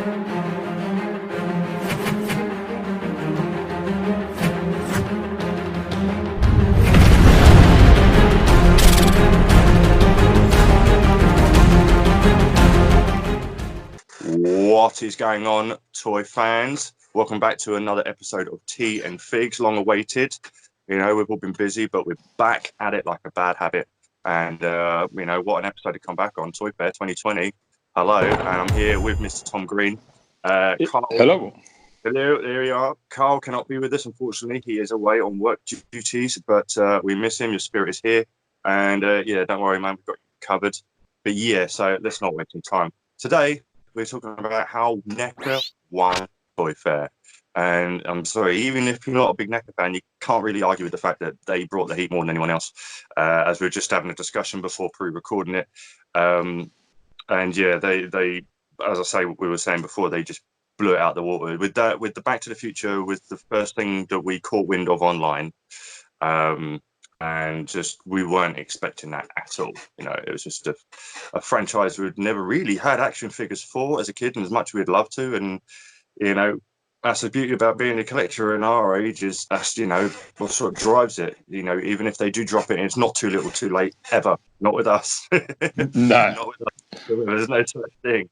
What is going on, toy fans? Welcome back to another episode of Tea and Figs, long awaited. You know, we've all been busy, but we're back at it like a bad habit. And, you know, what an episode to come back on, Toy Fair 2020. Hello, and I'm here with Mr. Tom Green. Karl, hello. Hello, there you are. Karl cannot be with us, unfortunately. He is away on work duties, but we miss him. Your spirit is here. And, yeah, don't worry, man, we've got you covered. But, yeah, so let's not waste any time. Today, we're talking about how NECA won Toy Fair. And I'm sorry, even if you're not a big NECA fan, you can't really argue with the fact that they brought the heat more than anyone else, as we were just having a discussion before pre-recording it. And yeah, they, as I say, we were saying before, they just blew it out the water. With the Back to the Future was the first thing that we caught wind of online. And just we weren't expecting that at all. You know, it was just a franchise we'd never really had action figures for as a kid, and as much as we'd love to. And you know, that's the beauty about being a collector in our age, is that's, you know, what sort of drives it. You know, even if they do drop it, it's not too little, too late, ever. Not with us. No, not with us. There's no such thing.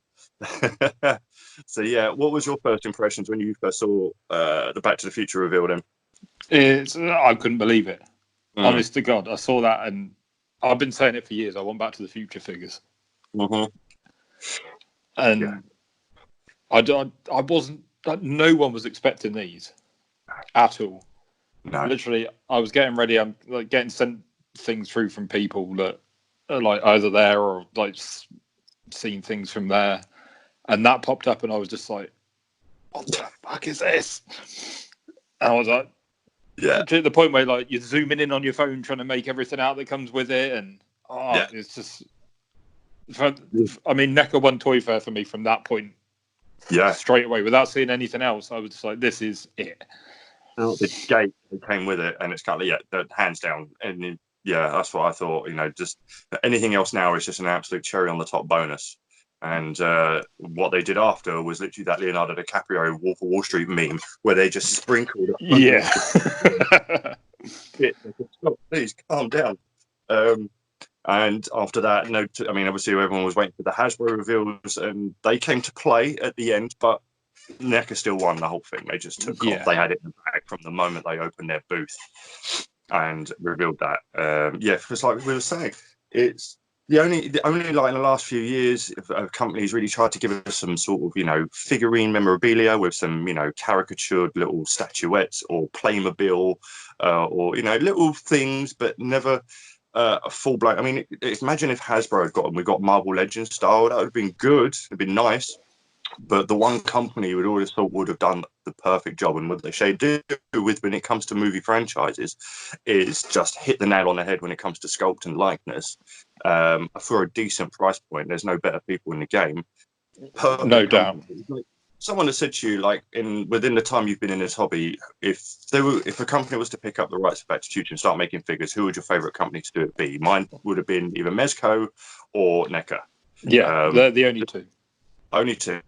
So yeah, what was your first impressions when you first saw the Back to the Future reveal then? I couldn't believe it. Honest to God, I saw that, and I've been saying it for years. I want Back to the Future figures, and yeah. I wasn't. No one was expecting these at all. No. Literally, I was getting ready. I'm like getting sent things through from people that are like either there or like seeing things from there, and that popped up, and I was just like, "What the fuck is this?" And I was like. Yeah, to the point where like you're zooming in on your phone trying to make everything out that comes with it, and it's just. I mean, NECA won Toy Fair for me from that point. Yeah, straight away without seeing anything else. I was just like, "This is it." The gate that came with it, and it's kind of hands down. And yeah, that's what I thought. You know, just anything else now is just an absolute cherry on the top bonus. And what they did after was literally that Leonardo DiCaprio Wolf of Wall Street meme where they just sprinkled. Yeah. Stop, please calm down. And after that, I mean, obviously everyone was waiting for the Hasbro reveals, and they came to play at the end, but NECA still won the whole thing. They just took off. They had it in the bag from the moment they opened their booth and revealed that. Yeah, it's like we were saying, it's the only like in the last few years, companies really tried to give us some sort of, you know, figurine memorabilia with some, you know, caricatured little statuettes or Playmobil, or, you know, little things, but never a full blown. I mean, imagine if Hasbro had we got Marvel Legends style. That would have been good. It'd been nice. But the one company we'd always thought would have done the perfect job, and what they do with when it comes to movie franchises is just hit the nail on the head when it comes to sculpt and likeness. For a decent price point, there's no better people in the game. Perfect no doubt. Someone has said to you, like, within the time you've been in this hobby, if a company was to pick up the rights of Back to the Future and start making figures, who would your favourite company to do it be? Mine would have been either Mezco or NECA. Yeah, they're the only two. Only two.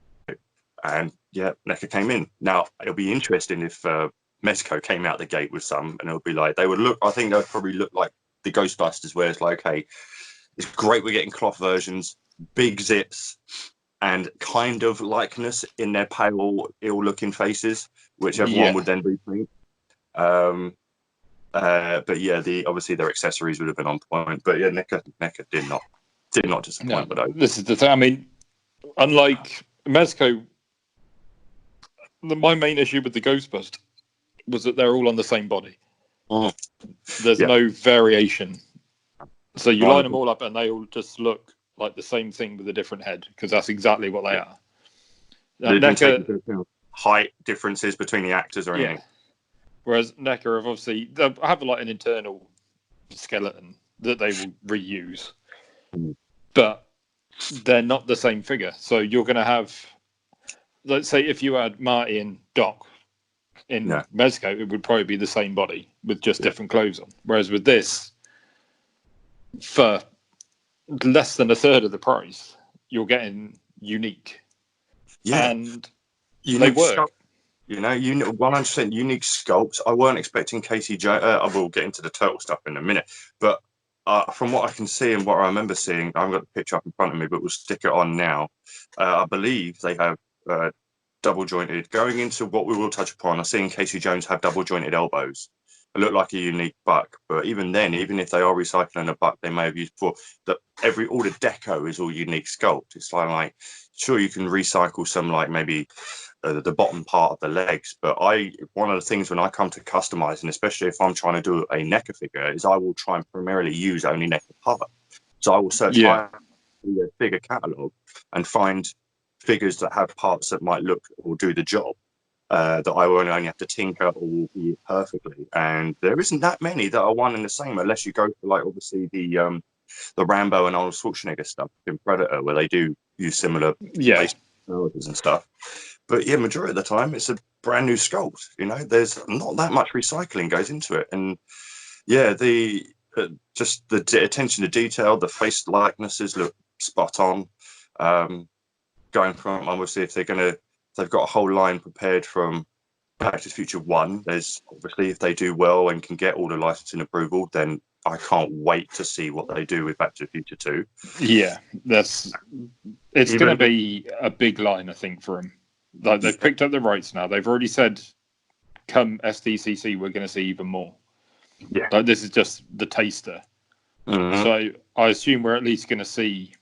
And yeah, NECA came in. Now it'll be interesting if Mezco came out the gate with some, and it'll be like I think they would probably look like the Ghostbusters, where it's like, hey, it's great we're getting cloth versions, big zips, and kind of likeness in their pale, ill-looking faces, which everyone would then repaint. But yeah, obviously their accessories would have been on point. But yeah, NECA did not disappoint. No, this is the thing. I mean, unlike Mezco. My main issue with the Ghostbusters was that they're all on the same body. There's no variation. So you line them all up and they all just look like the same thing with a different head, because that's exactly what they are. NECA, height differences between the actors or anything. Whereas NECA have like an internal skeleton that they will reuse. But they're not the same figure. So you're going to have... Let's say if you had Marty and Doc in Mezco, it would probably be the same body with just different clothes on. Whereas with this, for less than a third of the price, you're getting unique. Yeah, and they unique work. sculpt. 100% unique sculpts. I weren't expecting Casey Jones. I will get into the turtle stuff in a minute, but from what I can see and what I remember seeing, I haven't got the picture up in front of me, but we'll stick it on now. I believe they have double jointed. Going into what we will touch upon, I've seen Casey Jones have double jointed elbows. It looked like a unique buck, but even then, even if they are recycling a buck they may have used before, that all the deco is all unique sculpt. It's like sure you can recycle some like maybe the bottom part of the legs, but one of the things when I come to customizing, especially if I'm trying to do a NECA figure, is I will try and primarily use only NECA part. So I will search high through the figure catalog and find figures that have parts that might look or do the job, that I will only have to tinker or will be perfectly. And there isn't that many that are one and the same, unless you go for like obviously the Rambo and Arnold Schwarzenegger stuff in Predator, where they do use similar technologies and stuff. But yeah, majority of the time it's a brand new sculpt. There's not that much recycling goes into it, and yeah, just the attention to detail, the face likenesses look spot on. Going from obviously if they've got a whole line prepared from Back to the Future 1. There's obviously if they do well and can get all the licensing approval, then I can't wait to see what they do with Back to the Future 2. Yeah, it's going to be a big line, I think, for them. Like they've picked up the rights now. They've already said, come SDCC, we're going to see even more. Yeah. Like this is just the taster. Mm-hmm. So I assume we're at least going to see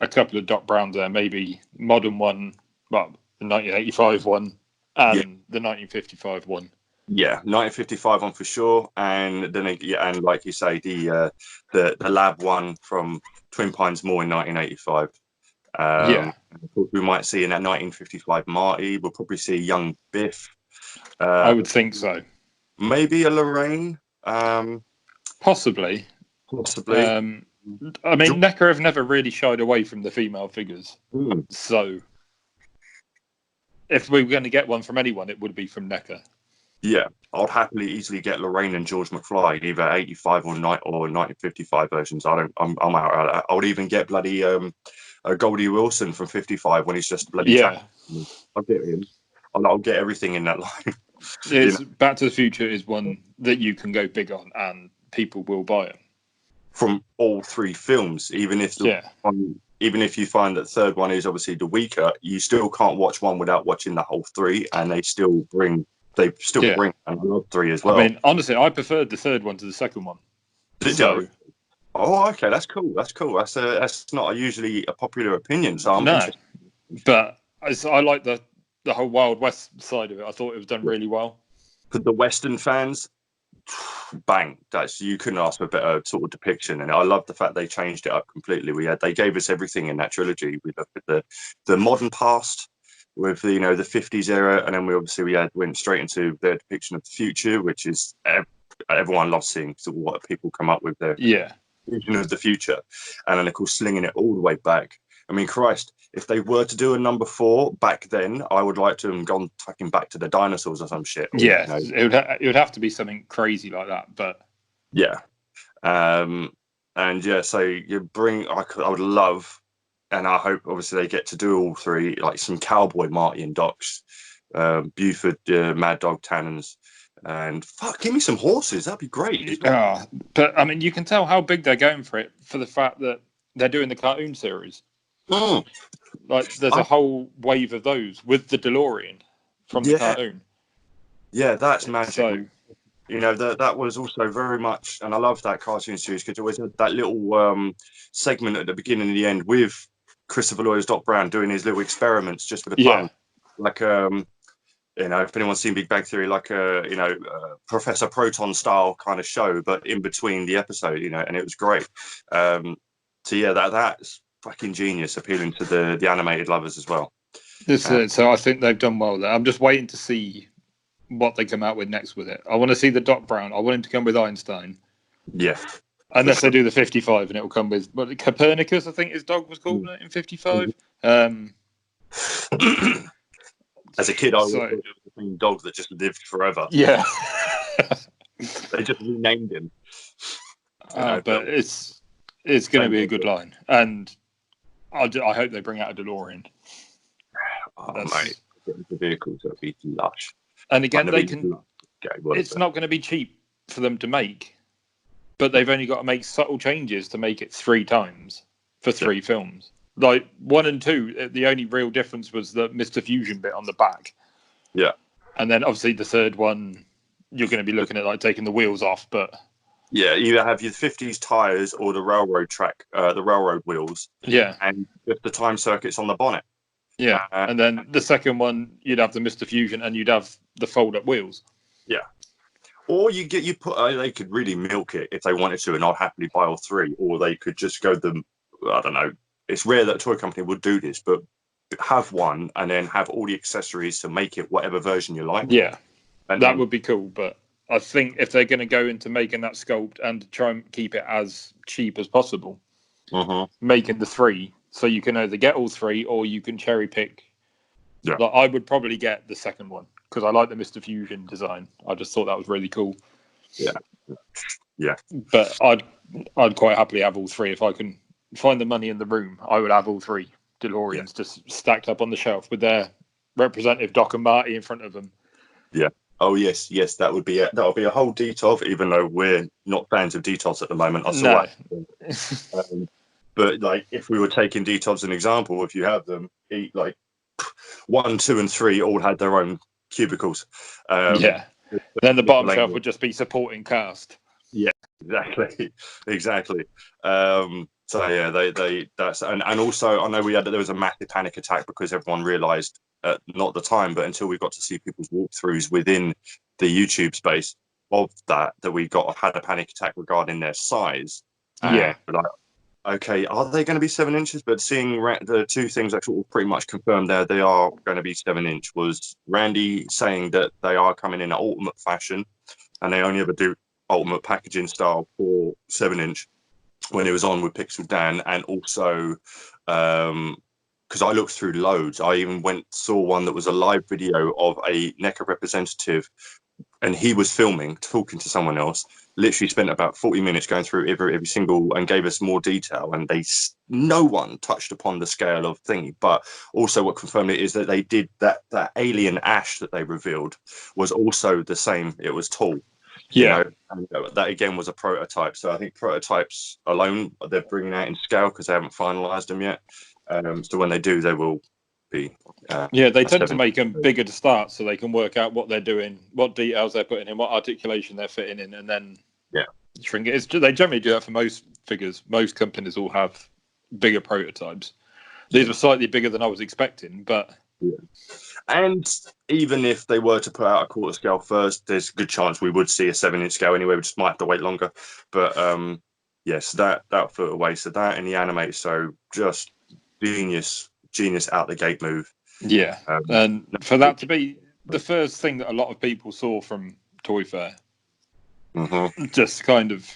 a couple of Doc Browns there, maybe modern one, well, the 1985 one and the 1955 one. Yeah, 1955 one for sure, and then and like you say, the lab one from Twin Pines Mall in 1985. Of course, we might see in that 1955 Marty. We'll probably see a young Biff. I would think so. Maybe a Lorraine. Possibly. I mean, NECA have never really shied away from the female figures. So if we were going to get one from anyone, it would be from NECA. Yeah, I'd happily easily get Lorraine and George McFly, either 85 or 1955 versions. I'm out. I would even get bloody Goldie Wilson from 55 when he's just bloody. Yeah, I'll get him. I'll get everything in that line. Back to the Future is one that you can go big on, and people will buy it. From all three films, even if you find that third one is obviously the weaker, you still can't watch one without watching the whole three, and they still bring another three as well. I mean, honestly, I preferred the third one to the second one. Oh, okay, that's cool. That's not usually a popular opinion, so I'm interested. But I like the whole Wild West side of it. I thought it was done really well. For the Western fans, bang! You couldn't ask for a better sort of depiction, and I love the fact they changed it up completely. They gave us everything in that trilogy. We looked at the modern past with the 50s era, and then we went straight into their depiction of the future, which is everyone loves seeing sort of what people come up with their vision of the future, and then of course slinging it all the way back. I mean, Christ, if they were to do a number 4 back then, I would like to have gone tucking back to the dinosaurs or some shit. It would have to be something crazy like that, but so you bring. I would love. And I hope, obviously, they get to do all three, like some cowboy Marty and Docs, Buford, Mad Dog Tannins, and give me some horses. That'd be great. But I mean, you can tell how big they're going for it for the fact that they're doing the cartoon series. Like, there's a whole wave of those with the DeLorean from the cartoon. Yeah, that's magic. So, that was also very much, and I love that cartoon series because it was that little segment at the beginning and the end with Christopher Lloyd's Doc Brown doing his little experiments just for the fun, like if anyone's seen Big Bang Theory, like Professor Proton style kind of show, but in between the episode, and it was great. That's fucking genius, appealing to the animated lovers as well. So I think they've done well there. I'm just waiting to see what they come out with next with it. I want to see the Doc Brown. I want him to come with Einstein. Yeah. Unless they do the 55 and it will come with Copernicus, I think his dog was called in 55. As a kid, I was a dog that just lived forever. Yeah. They just renamed him. But it's going to be a good line. And I hope they bring out a DeLorean. Oh, That's mate, the vehicles would be lush. and again That'd they be can. lush. Okay, what is It's it? not going to be cheap for them to make, but they've only got to make subtle changes to make it 3 times for 3 films. Like 1 and 2, the only real difference was the Mr. Fusion bit on the back. Yeah. And then obviously the third one, you're going to be looking at like taking the wheels off, but Yeah, either have your 50s tires or the railroad track, the railroad wheels, yeah, and the time circuits on the bonnet. yeah. And then the second one, you'd have the Mr. Fusion and you'd have the fold-up wheels. Yeah. Or you put they could really milk it if they wanted to, and I'll happily buy all 3. Or they could just go I don't know. It's rare that a toy company would do this, but have one and then have all the accessories to make it whatever version you like. Yeah, And that then, would be cool. But I think if they're going to go into making that sculpt and try and keep it as cheap as possible, making the 3, so you can either get all 3 or you can cherry pick. Yeah. Like, I would probably get the second one because I like the Mr. Fusion design. I just thought that was really cool. Yeah. Yeah. But I'd quite happily have all 3 if I can find the money in the room. I would have all 3 DeLoreans just stacked up on the shelf with their representative Doc and Marty in front of them. Yeah. Oh yes, that would be it. That would be a whole detox, even though we're not fans of detox at the moment. No. But like, if we were taking detox as an example, if you have them, eat like 1, 2, and 3 all had their own cubicles. Yeah. Then the bottom shelf would just be supporting cast. Yeah, exactly. So yeah, that's and also I know there was a massive panic attack because everyone realised not the time, but until we got to see people's walkthroughs within the YouTube space of that we had a panic attack regarding their size. Yeah. Like, okay, are they going to be 7 inches? But seeing the 2 things that sort of pretty much confirmed there, they are going to be 7-inch. Was Randy saying that they are coming in an ultimate fashion, and they only ever do ultimate packaging style for 7-inch when it was on with Pixel Dan, and also because I looked through loads, I even saw one that was a live video of a NECA representative, and he was filming, talking to someone else. Literally spent about 40 minutes going through every single and gave us more detail. And no one touched upon the scale of thingy. But also, what confirmed it is that they did that alien ash that they revealed was also the same. It was tall. Yeah. You know, and that again was a prototype. So I think prototypes alone they're bringing out in scale because they haven't finalized them yet. So when they do, they will be. They tend to make them bigger to start so they can work out what they're doing, what details they're putting in, what articulation they're fitting in, and then shrink it. They generally do that for most figures. Most companies will have bigger prototypes. These were slightly bigger than I was expecting, but and even if they were to put out a quarter scale first, there's a good chance we would see a 7-inch scale anyway. We just might have to wait longer. But yes, that flew away. So that and the animate, so just genius out the gate move. Yeah, and for that to be the first thing that a lot of people saw from Toy Fair, just kind of,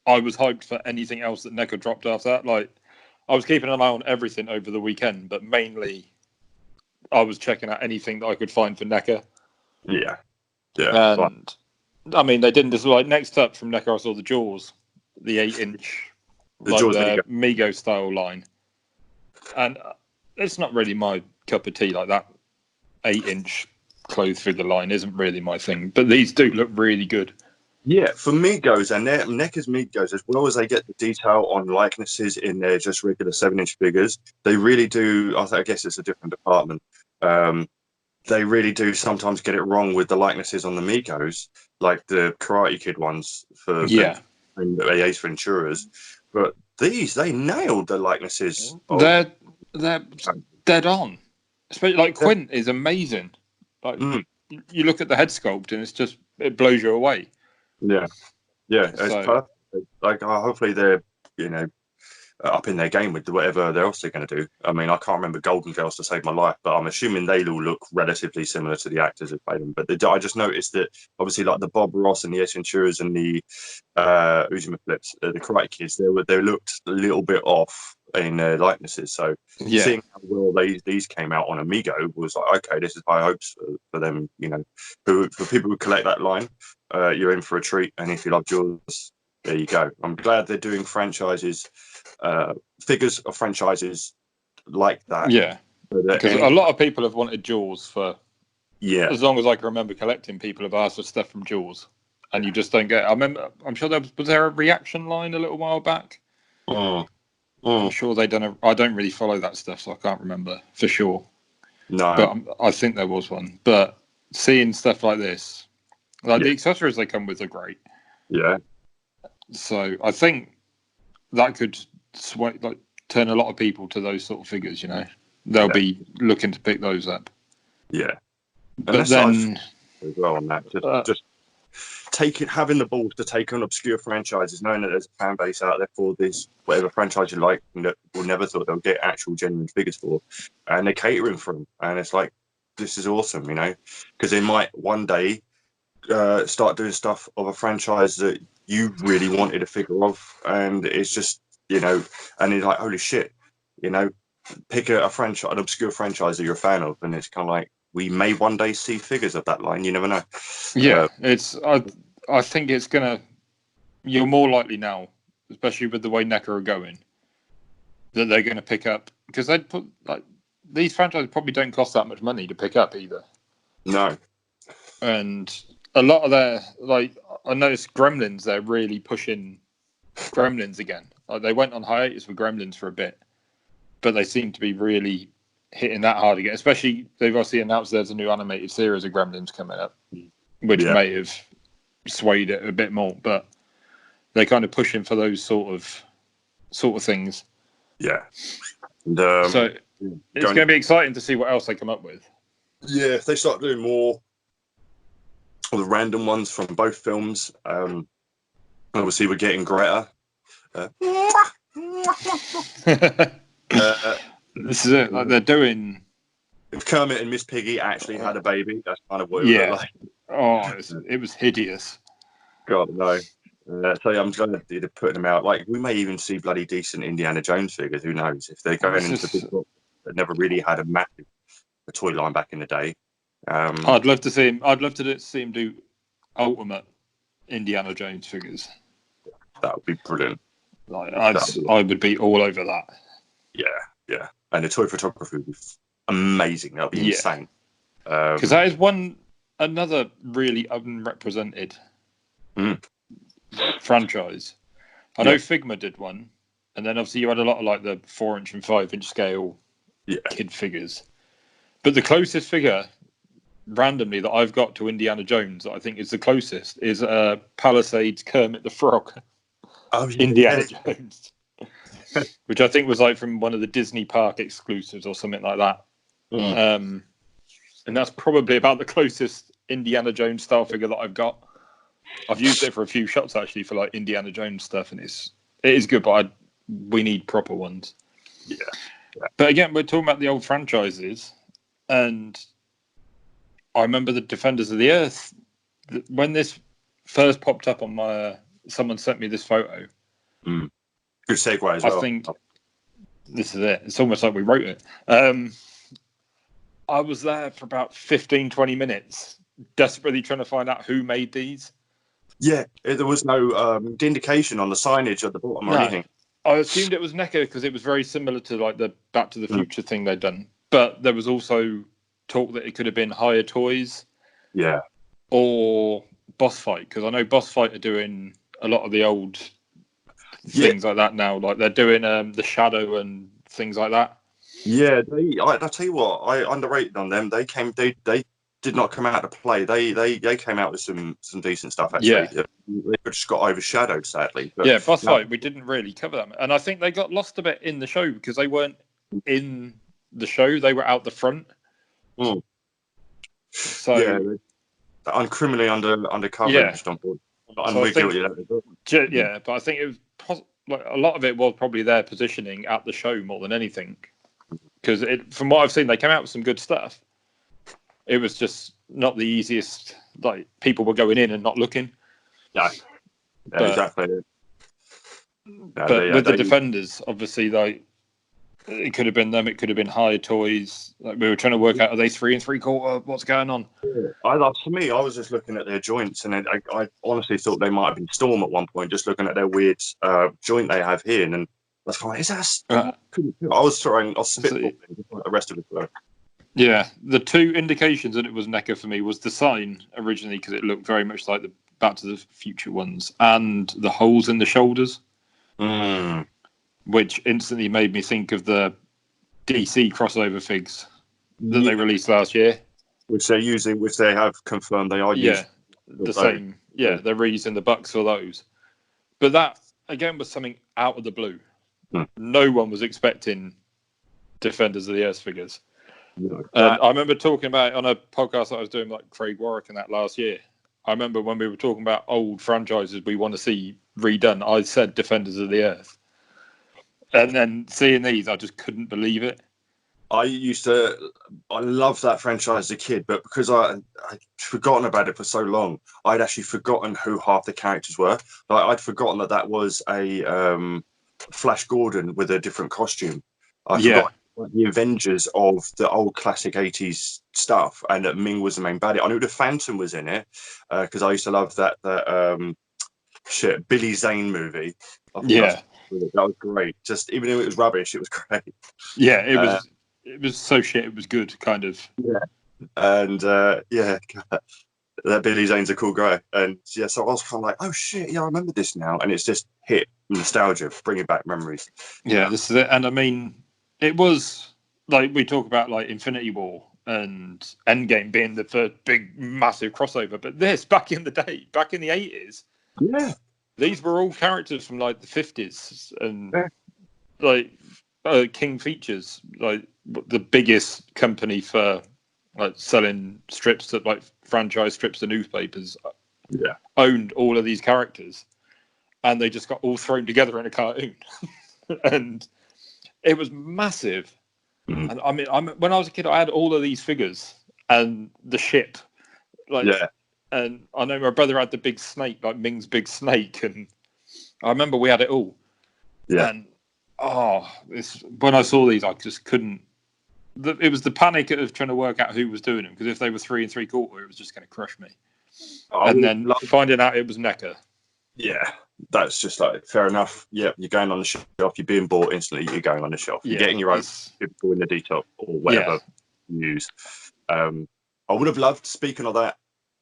I was hyped for anything else that NECA dropped after that. Like, I was keeping an eye on everything over the weekend, but mainly I was checking out anything that I could find for NECA. Yeah. And I mean, they didn't just like next up from NECA. I saw the Jaws, the 8-inch, like Jaws the Mego style line, and it's not really my cup of tea. Like that 8-inch clothes figure line isn't really my thing, but these do look really good. Yeah, for Migos and NECA's Migos, as well as they get the detail on likenesses in their just regular 7-inch figures, they really do. I guess it's a different department. They really do sometimes get it wrong with the likenesses on the Migos, like the Karate Kid ones for Ace Venturas. But these, they nailed the likenesses. They're dead on. Especially like Quint is amazing. Like you look at the head sculpt and it blows you away. Yeah, it's perfect. Like hopefully they're up in their game with whatever else they're going to do. I mean, I can't remember Golden Girls to save my life, but I'm assuming they all look relatively similar to the actors who played them. But I just noticed that obviously, like the Bob Ross and the Ace Venturas and the Uzuma Flips, the Karate Kids, they looked a little bit off in their likenesses. So seeing how well these came out on Amigo was like, okay, this is high hopes for them. For people who collect that line, you're in for a treat. And if you love Jaws, there you go. I'm glad they're doing franchises, figures of franchises like that. Yeah. Because a lot of people have wanted Jaws for yeah. as long as I can remember collecting. People have asked for stuff from Jaws, and you just don't get it. I remember, I'm sure was there a reaction line a little while back. I'm sure they done. I don't really follow that stuff, so I can't remember for sure. No, but I think there was one. But seeing stuff like this, like the accessories they come with are great. Yeah. So I think that could sway, like, turn a lot of people to those sort of figures. You know, they'll be looking to pick those up. Yeah. And but then as well on that, just having the balls to take on obscure franchises, knowing that there's a fan base out there for this, whatever franchise you like, that will never thought they'll get actual genuine figures for, and they're catering for them, and it's like, this is awesome, you know, because they might one day start doing stuff of a franchise that you really wanted a figure of, and it's just, you know, and it's like, holy shit, you know, pick a franchise, an obscure franchise that you're a fan of, and it's kind of like, we may one day see figures of that line. You never know. Yeah, I think it's gonna. You're more likely now, especially with the way NECA are going, that they're going to pick up, because they'd put, like, these franchises probably don't cost that much money to pick up either. No. And a lot of their, like, I noticed Gremlins, they're really pushing Gremlins again. Like, they went on hiatus with Gremlins for a bit, but they seem to be really hitting that hard again. Especially, they've obviously announced there's a new animated series of Gremlins coming up, which may have swayed it a bit more, but they're kind of pushing for those sort of things. Yeah. And, so it's going to be exciting to see what else they come up with. Yeah, if they start doing more of the random ones from both films, obviously we're getting Greta. This is it. Like, they're doing. If Kermit and Miss Piggy actually had a baby, that's kind of what it would look like. Oh, it was hideous. God, no. So I'm trying to put them out. Like, we may even see bloody decent Indiana Jones figures. Who knows? If they're going into the big book that never really had a massive toy line back in the day. I'd love to see him. I'd love to see him do ultimate Indiana Jones figures. That would be brilliant. Like, I would be all over that. Yeah. And the toy photography would be amazing. That would be insane. Because that is another really unrepresented franchise. I know Figma did one, and then obviously you had a lot of, like, the 4-inch and 5-inch scale kid figures. But the closest figure, randomly, that I've got to Indiana Jones, that I think is the closest, is Palisades Kermit the Frog. Indiana Jones. Which I think was, like, from one of the Disney Park exclusives or something like that. And that's probably about the closest Indiana Jones style figure that I've got. I've used it for a few shots, actually, for, like, Indiana Jones stuff, and it is good, but we need proper ones. Yeah. But again, we're talking about the old franchises, and I remember the Defenders of the Earth. When this first popped up on my, someone sent me this photo. Good segue as well. I think this is it. It's almost like we wrote it. I was there for about 15, 20 minutes, desperately trying to find out who made these. Yeah, there was no indication on the signage at the bottom or anything. I assumed it was NECA because it was very similar to, like, the Back to the Future thing they'd done. But there was also talk that it could have been Higher Toys. Yeah. Or Boss Fight, because I know Boss Fight are doing a lot of the old things like that now. Like, they're doing the Shadow and things like that. Yeah, I'll tell you what, I underrated on them. They did not come out to play. They came out with some decent stuff, actually. Yeah. They just got overshadowed, sadly. But, Boss Fight, we didn't really cover that. And I think they got lost a bit in the show because they weren't in the show. They were out the front. So I'm criminally undercover. Yeah. I'm really guilty of that. Yeah, but I think it was like a lot of it was probably their positioning at the show more than anything. Because from what I've seen, they came out with some good stuff. It was just not the easiest. Like, people were going in and not looking. Yeah, exactly. But with the Defenders, obviously, like, it could have been them. It could have been Higher Toys. Like, we were trying to work out, are they 3 3/4? What's going on? For me, I was just looking at their joints, and I honestly thought they might have been Storm at one point, just looking at their weird joint they have here. And then That's fine. Is that? Uh, I was trying. I was So- spitballing like the rest of it. Yeah, the two indications that it was NECA for me was the sign originally, because it looked very much like the Back to the Future ones, and the holes in the shoulders, which instantly made me think of the DC crossover figs that they released last year. Which they're using, which they have confirmed they are Yeah, using. the same. Yeah, they're reusing the bucks for those. But that, again, was something out of the blue. No one was expecting Defenders of the Earth figures. And I remember talking about it on a podcast that I was doing, like Craig Warwick and that last year. I remember when we were talking about old franchises we want to see redone, I said Defenders of the Earth. And then seeing these, I just couldn't believe it. I loved that franchise as a kid, but because I'd forgotten about it for so long, I'd actually forgotten who half the characters were. Like, I'd forgotten that was a Flash Gordon with a different costume. I forgot the Avengers of the old classic 80s stuff, and that Ming was the main baddie. I knew the Phantom was in it, because I used to love that Billy Zane movie. That was great. Just even though it was rubbish, it was great. Yeah, it was so shit. It was good, kind of. Yeah, and that Billy Zane's a cool guy, and yeah, so I was kind of like, oh shit, yeah, I remember this now, and it's just hit nostalgia, bringing back memories. Yeah, this is it, and I mean, it was like we talk about like Infinity War and Endgame being the first big massive crossover, but this back in the day, back in the 80s, these were all characters from like the 50s and like King Features, like the biggest company for like selling strips to like franchise strips to newspapers, owned all of these characters, and they just got all thrown together in a cartoon, and it was massive. And I mean, when I was a kid, I had all of these figures and the ship, and I know my brother had the big snake, like Ming's big snake, and I remember we had it all. And when I saw these, I just couldn't. It was the panic of trying to work out who was doing them, because if they were 3 3/4, it was just going to crush me. And then finding out it was NECA. Yeah, that's just like fair enough. Yeah, you're going on the shelf. You're being bought instantly. You're going on the shelf. You're getting your own people in the detail or whatever you use. I would have loved. Speaking of that,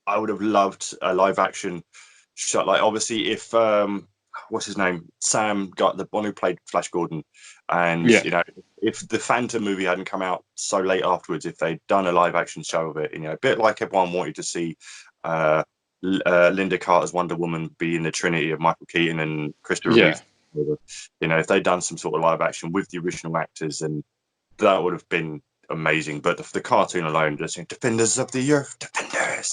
I would have loved a live action shot. Like, obviously, if what's his name, Sam, got the one who played Flash Gordon, and you know, if the Phantom movie hadn't come out so late afterwards, if they'd done a live action show of it, you know, a bit like everyone wanted to see Linda Carter's Wonder Woman be in the trinity of Michael Keaton and Christopher Reeve. You know, if they'd done some sort of live action with the original actors, and that would have been amazing. But the cartoon alone, just Defenders of the Earth, Defenders.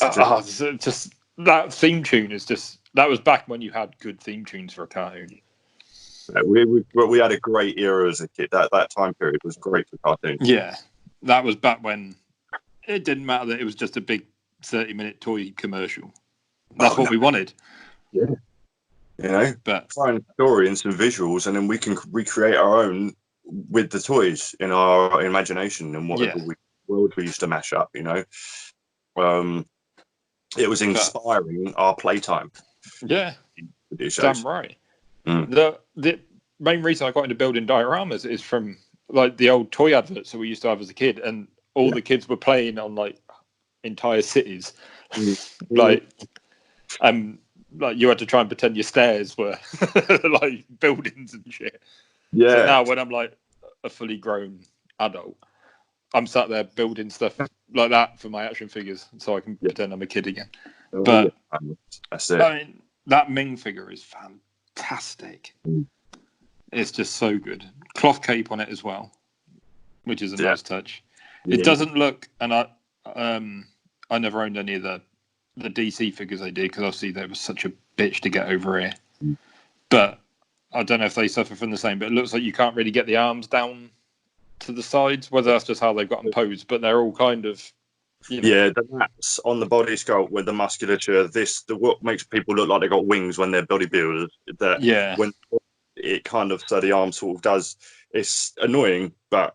Just that theme tune is just, that was back when you had good theme tunes for a cartoon. We had a great era as a kid. That time period was great for cartoons. Yeah, that was back when it didn't matter that it was just a big 30-minute toy commercial. That's what we wanted. Yeah. You know, but find a story and some visuals, and then we can recreate our own with the toys in our imagination and whatever world we used to mash up. You know, it was inspiring our playtime. Yeah, damn right. The main reason I got into building dioramas is from like the old toy adverts that we used to have as a kid, and all the kids were playing on like entire cities, like you had to try and pretend your stairs were like buildings and shit. Yeah. So now when I'm like a fully grown adult, I'm sat there building stuff like that for my action figures, so I can pretend I'm a kid again. But that's it. I mean, that Ming figure is fantastic. It's just so good. Cloth cape on it as well, which is a nice touch. It doesn't look, and I never owned any of the DC figures they did, because obviously they were such a bitch to get over here. But I don't know if they suffer from the same, but it looks like you can't really get the arms down to the sides, whether that's just how they've got them posed, but they're all kind of, you know. Yeah, the maps on the body sculpt with the musculature, what makes people look like they got wings when they're bodybuilders, when it kind of, so the arm sort of does, it's annoying, but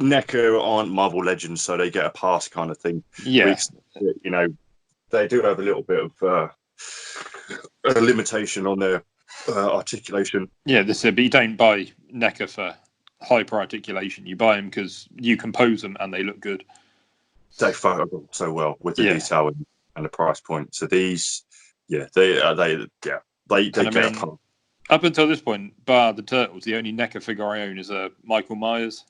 NECA aren't Marvel Legends, so they get a pass kind of thing. You know, they do have a little bit of a limitation on their articulation. Yeah, but you don't buy NECA for hyper articulation. You buy them because you compose them and they look good. They photograph so well with the Yeah. detail and the price point. So these, they get apart. Up until this point, bar the turtles, the only NECA figure I own is a Michael Myers,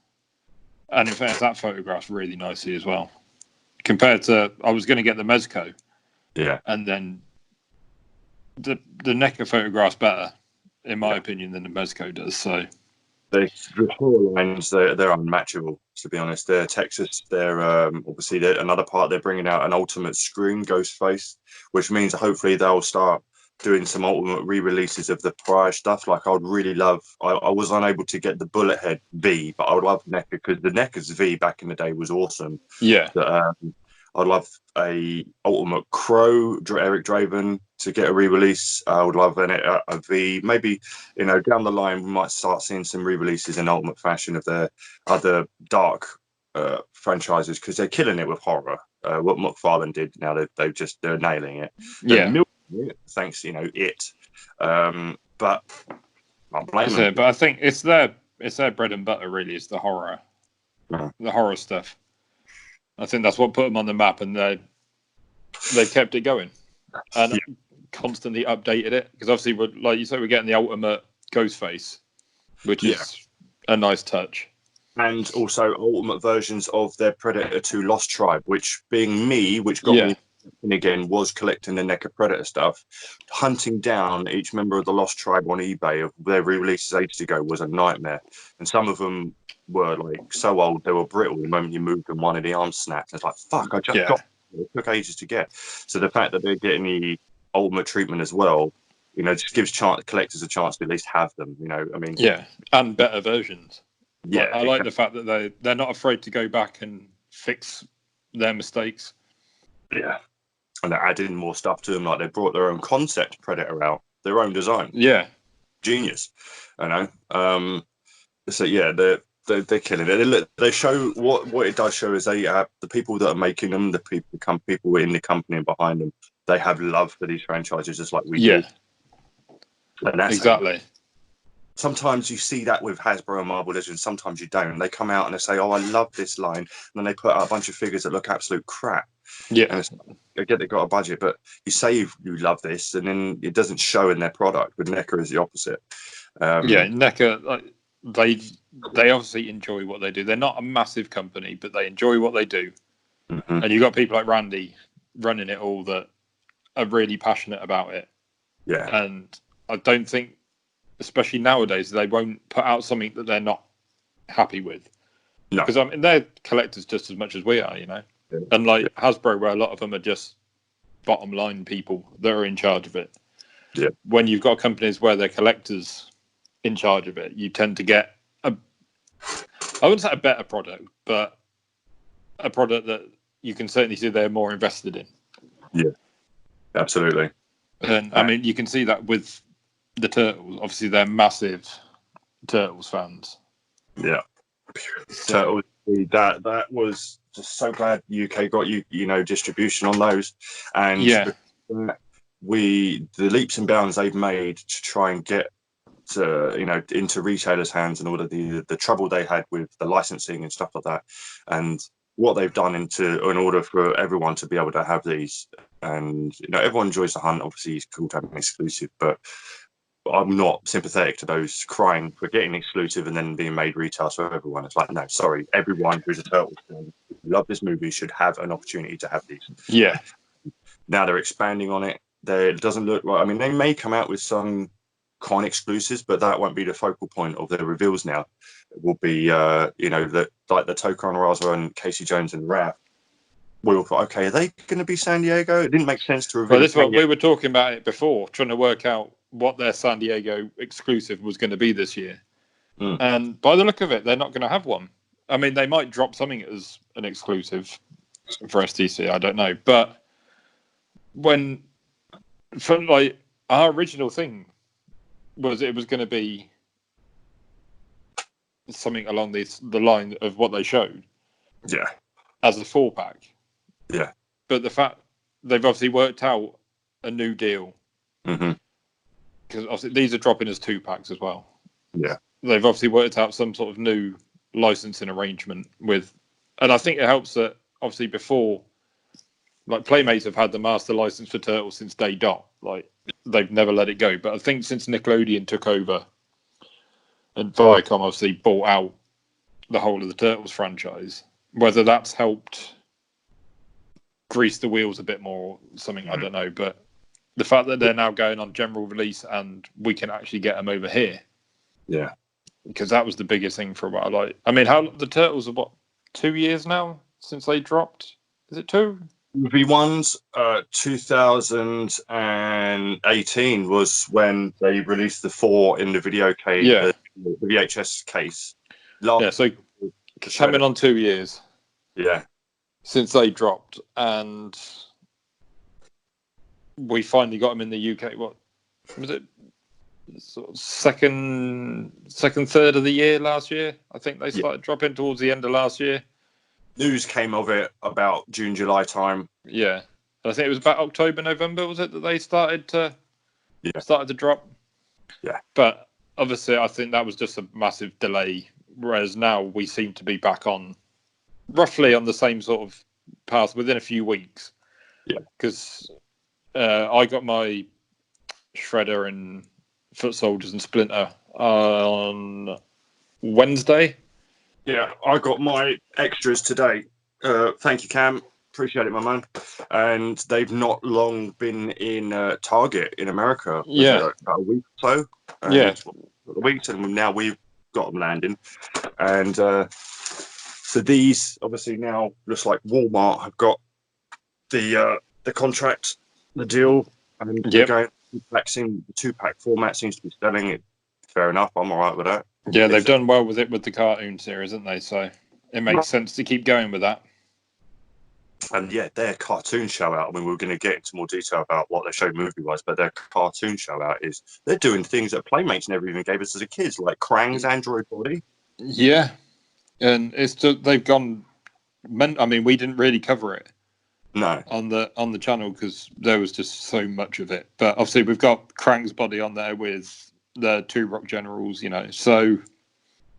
and in fact, that photographs really nicely as well. Compared to, I was going to get the Mezco, and then the NECA photographs better, in my opinion, than the Mezco does. So the horror lines, they're unmatchable. To be honest, they're Texas. They're obviously another part. They're bringing out an Ultimate Scream Ghostface, which means hopefully they'll start doing some Ultimate re-releases of the prior stuff. Like I would really love. I was unable to get the Bullet Head V, but I would love NECA because the NECA's V back in the day was awesome. Yeah. I'd love a Ultimate Crow, Eric Draven, to get a re-release. I would love a V. Maybe, down the line, we might start seeing some re-releases in Ultimate fashion of their other dark franchises, because they're killing it with horror. What McFarlane did, now they're nailing it. They're milking it, thanks, it. But I'm blaming them. But I think it's their bread and butter, really, is the horror. The horror stuff. I think that's what put them on the map, and they kept it going and constantly updated it, because obviously, like you said, we're getting the Ultimate Ghostface, which is a nice touch, and also ultimate versions of their Predator 2 Lost Tribe, which being me, which got me again, was collecting the NECA Predator stuff. Hunting down each member of the Lost Tribe on eBay of their re-releases ages ago was a nightmare, and some of them were like so old they were brittle. The moment you moved them, one of the arms snapped. It's like, fuck, I just got it. It took ages to get. So the fact that they're getting the ultimate treatment as well, just gives collectors a chance to at least have them. And better versions. Yeah, I like the fact that they're not afraid to go back and fix their mistakes. Yeah, and they're adding more stuff to them. Like they brought their own concept Predator out, their own design. Yeah, genius. So yeah, they're killing it. They show what it does show is they have the people that are making them, the people in the company and behind them. They have love for these franchises, just like we do. And that's exactly. Sometimes you see that with Hasbro and Marvel Legends. Sometimes you don't. They come out and they say, "Oh, I love this line," and then they put out a bunch of figures that look absolute crap. Yeah, and I get they've got a budget, but you say you love this, and then it doesn't show in their product. With NECA is the opposite. NECA, they obviously enjoy what they do. They're not a massive company, but they enjoy what they do. Mm-hmm. And you've got people like Randy running it all that are really passionate about it. Yeah. And I don't think, especially nowadays, they won't put out something that they're not happy with. No. Because they're collectors just as much as we are, Yeah. And Hasbro, where a lot of them are just bottom line people that are in charge of it. Yeah. When you've got companies where they're collectors in charge of it, you tend to get I wouldn't say a better product, but a product that you can certainly see they're more invested in. Yeah, absolutely. And I mean, you can see that with the Turtles. Obviously, they're massive Turtles fans. Yeah, Turtles. That was just so glad UK got distribution on those, and the leaps and bounds they've made to try and get to into retailers' hands, and all of the trouble they had with the licensing and stuff like that, and what they've done in order for everyone to be able to have these. And everyone enjoys the hunt. Obviously, it's cool to have an exclusive, but I'm not sympathetic to those crying for getting exclusive and then being made retail for everyone. It's like, no, sorry, everyone who's a Turtles fan who love this movie should have an opportunity to have these. Yeah. Now they're expanding on it. It doesn't look like. I mean, they may come out with some con exclusives, but that won't be the focal point of their reveals. Now it will be, like the Tokan Raza and Casey Jones and Raph. We were okay. Are they going to be San Diego? It didn't make sense to reveal. Well, this one we were talking about it before, trying to work out what their San Diego exclusive was going to be this year. And by the look of it, they're not going to have one. I mean, they might drop something as an exclusive for STC. I don't know, but our original thing was it was going to be something along the line of what they showed. Yeah. As a 4-pack. Yeah. But the fact they've obviously worked out a new deal. Mm-hmm. Because obviously these are dropping as 2-packs as well. Yeah. they've obviously worked out some sort of new licensing arrangement with, and I think it helps that obviously before, like Playmates have had the master license for Turtles since day dot, like they've never let it go. But I think since Nickelodeon took over and Viacom obviously bought out the whole of the Turtles franchise, whether that's helped grease the wheels a bit more or something, I don't know. But the fact that they're now going on general release and we can actually get them over here. Yeah. Because that was the biggest thing for a while. Like, I mean, how the Turtles are, what, 2 years now since they dropped? Is it 2? V1's 2018 was when they released the 4 in the video case, Yeah. the VHS case. Yeah, so coming on 2 years. Yeah. Since they dropped, and we finally got them in the UK. What was it? Sort of second, third of the year last year. I think they started dropping towards the end of last year. News came of it about June, July time. Yeah, and I think it was about October, November. Was it that they started to drop? Yeah, but obviously, I think that was just a massive delay. Whereas now we seem to be back on, roughly on the same sort of path within a few weeks. Yeah, because I got my Shredder and Foot Soldiers and Splinter on Wednesday. Yeah, I got my extras today. Thank you, Cam. Appreciate it, my man. And they've not long been in Target in America. Yeah, about a week or so. Yeah, a week, and now we've got them landing. And so these obviously now looks like Walmart have got the contract, the deal, and they're going. The 2-pack format seems to be selling it. Fair enough. I'm all right with that. Yeah, they've done well with it with the cartoon series, haven't they? So it makes sense to keep going with that. And yeah, their cartoon show out. I mean, we're going to get into more detail about what they showed movie-wise, but their cartoon show out is they're doing things that Playmates never even gave us as a kids, like Krang's android body. Yeah, and it's just, they've gone. I mean, we didn't really cover it. No. On the channel because there was just so much of it. But obviously we've got Krang's body on there with the 2 Rock Generals, so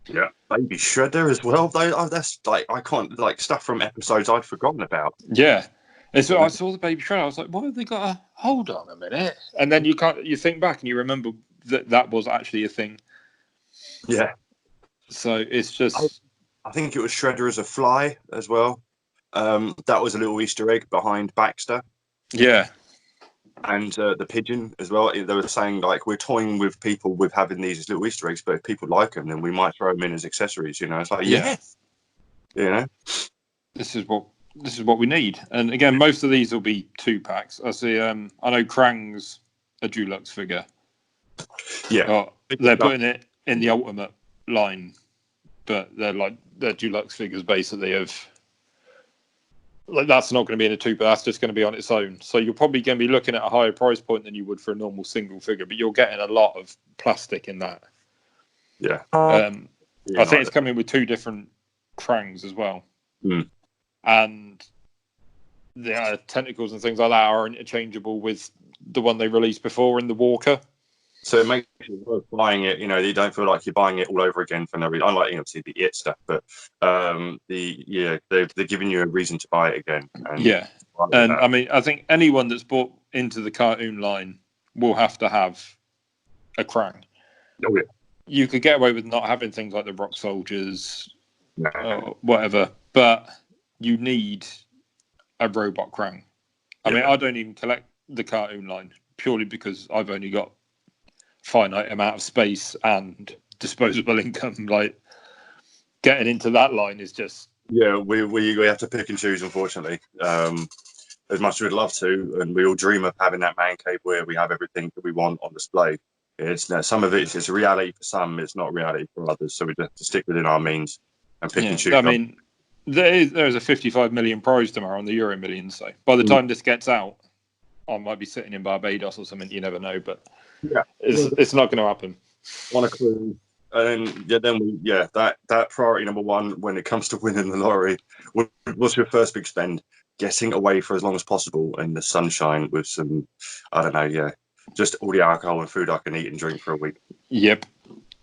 yeah, Baby Shredder as well. Though that's like I can't like stuff from episodes I'd forgotten about. Yeah, and so I saw the Baby Shredder. I was like, why have they got a hold on a minute? And then you think back and you remember that was actually a thing. Yeah. So it's just. I think it was Shredder as a fly as well. That was a little Easter egg behind Baxter. Yeah. And the pigeon as well. They were saying like we're toying with people with having these little Easter eggs, but if people like them, then we might throw them in as accessories. It's like yes, this is what we need. And again, most of these will be 2-packs. I see. I know Krang's a Dulux figure. Yeah, they're putting it in the Ultimate line, but they're Dulux figures basically of. Like that's not going to be in a 2, but that's just going to be on its own. So you're probably going to be looking at a higher price point than you would for a normal single figure, but you're getting a lot of plastic in that. Yeah. I think it's coming with 2 different Krangs as well. And the tentacles and things like that are interchangeable with the one they released before in the Walker. So it makes it worth buying it. You don't feel like you're buying it all over again for no reason. Unlike obviously the It stuff, but they're giving you a reason to buy it again. And I mean, I think anyone that's bought into the cartoon line will have to have a Krang. Oh yeah. You could get away with not having things like the Rock Soldiers, or whatever, but you need a robot Krang. I mean, I don't even collect the cartoon line purely because I've only got finite amount of space and disposable income. Like getting into that line is just we have to pick and choose, unfortunately. As much as we'd love to, and we all dream of having that man cave where we have everything that we want on display. It's some of it's a reality for some, it's not reality for others. So we have to stick within our means and pick and choose. I mean, there's a 55 million prize tomorrow on the Euro Millions. So by the time this gets out, I might be sitting in Barbados or something. You never know, but it's not going to happen. On a cruise, and that priority number 1 when it comes to winning the lottery. What's your first big spend? Getting away for as long as possible in the sunshine with some, I don't know, just all the alcohol and food I can eat and drink for a week. Yep.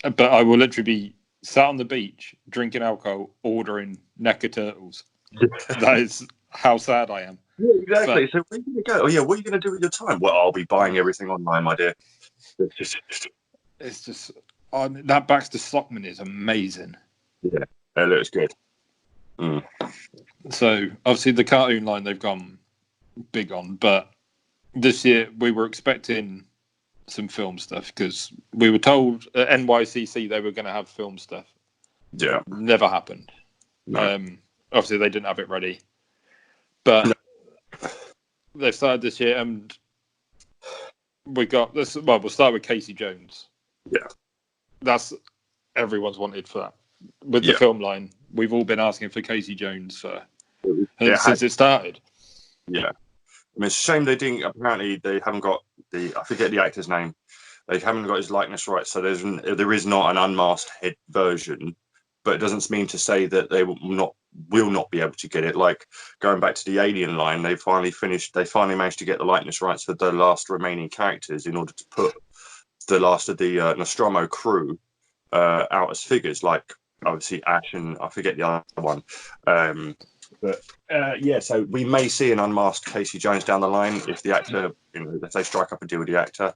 But I will literally be sat on the beach drinking alcohol, ordering NECA turtles. That is how sad I am. Yeah, exactly. But So where are you going to go? Oh, yeah, what are you going to do with your time? Well, I'll be buying everything online, my dear. it's just that Baxter Stockman is amazing. Yeah, it looks good. Mm. So obviously the cartoon line they've gone big on, but this year we were expecting some film stuff because we were told at NYCC they were going to have film stuff. Yeah. Never happened. No. Obviously they didn't have it ready, but No. they've started this year, and we got this. Well, we'll start with Casey Jones. Yeah. That's everyone's wanted for that. With the Yeah. film line, we've all been asking for Casey Jones since It it started. Yeah. I mean, it's a shame they didn't. Apparently, they haven't got I forget the actor's name. They haven't got his likeness right, so there is not an unmasked head version. But it doesn't mean to say that they will not be able to get it. Like going back to the Alien line, they finally managed to get the likeness rights for the last remaining characters in order to put the last of the Nostromo crew out as figures, like obviously Ash and I forget the other one. But yeah, so we may see an unmasked Casey Jones down the line if the actor, if they strike up a deal with the actor.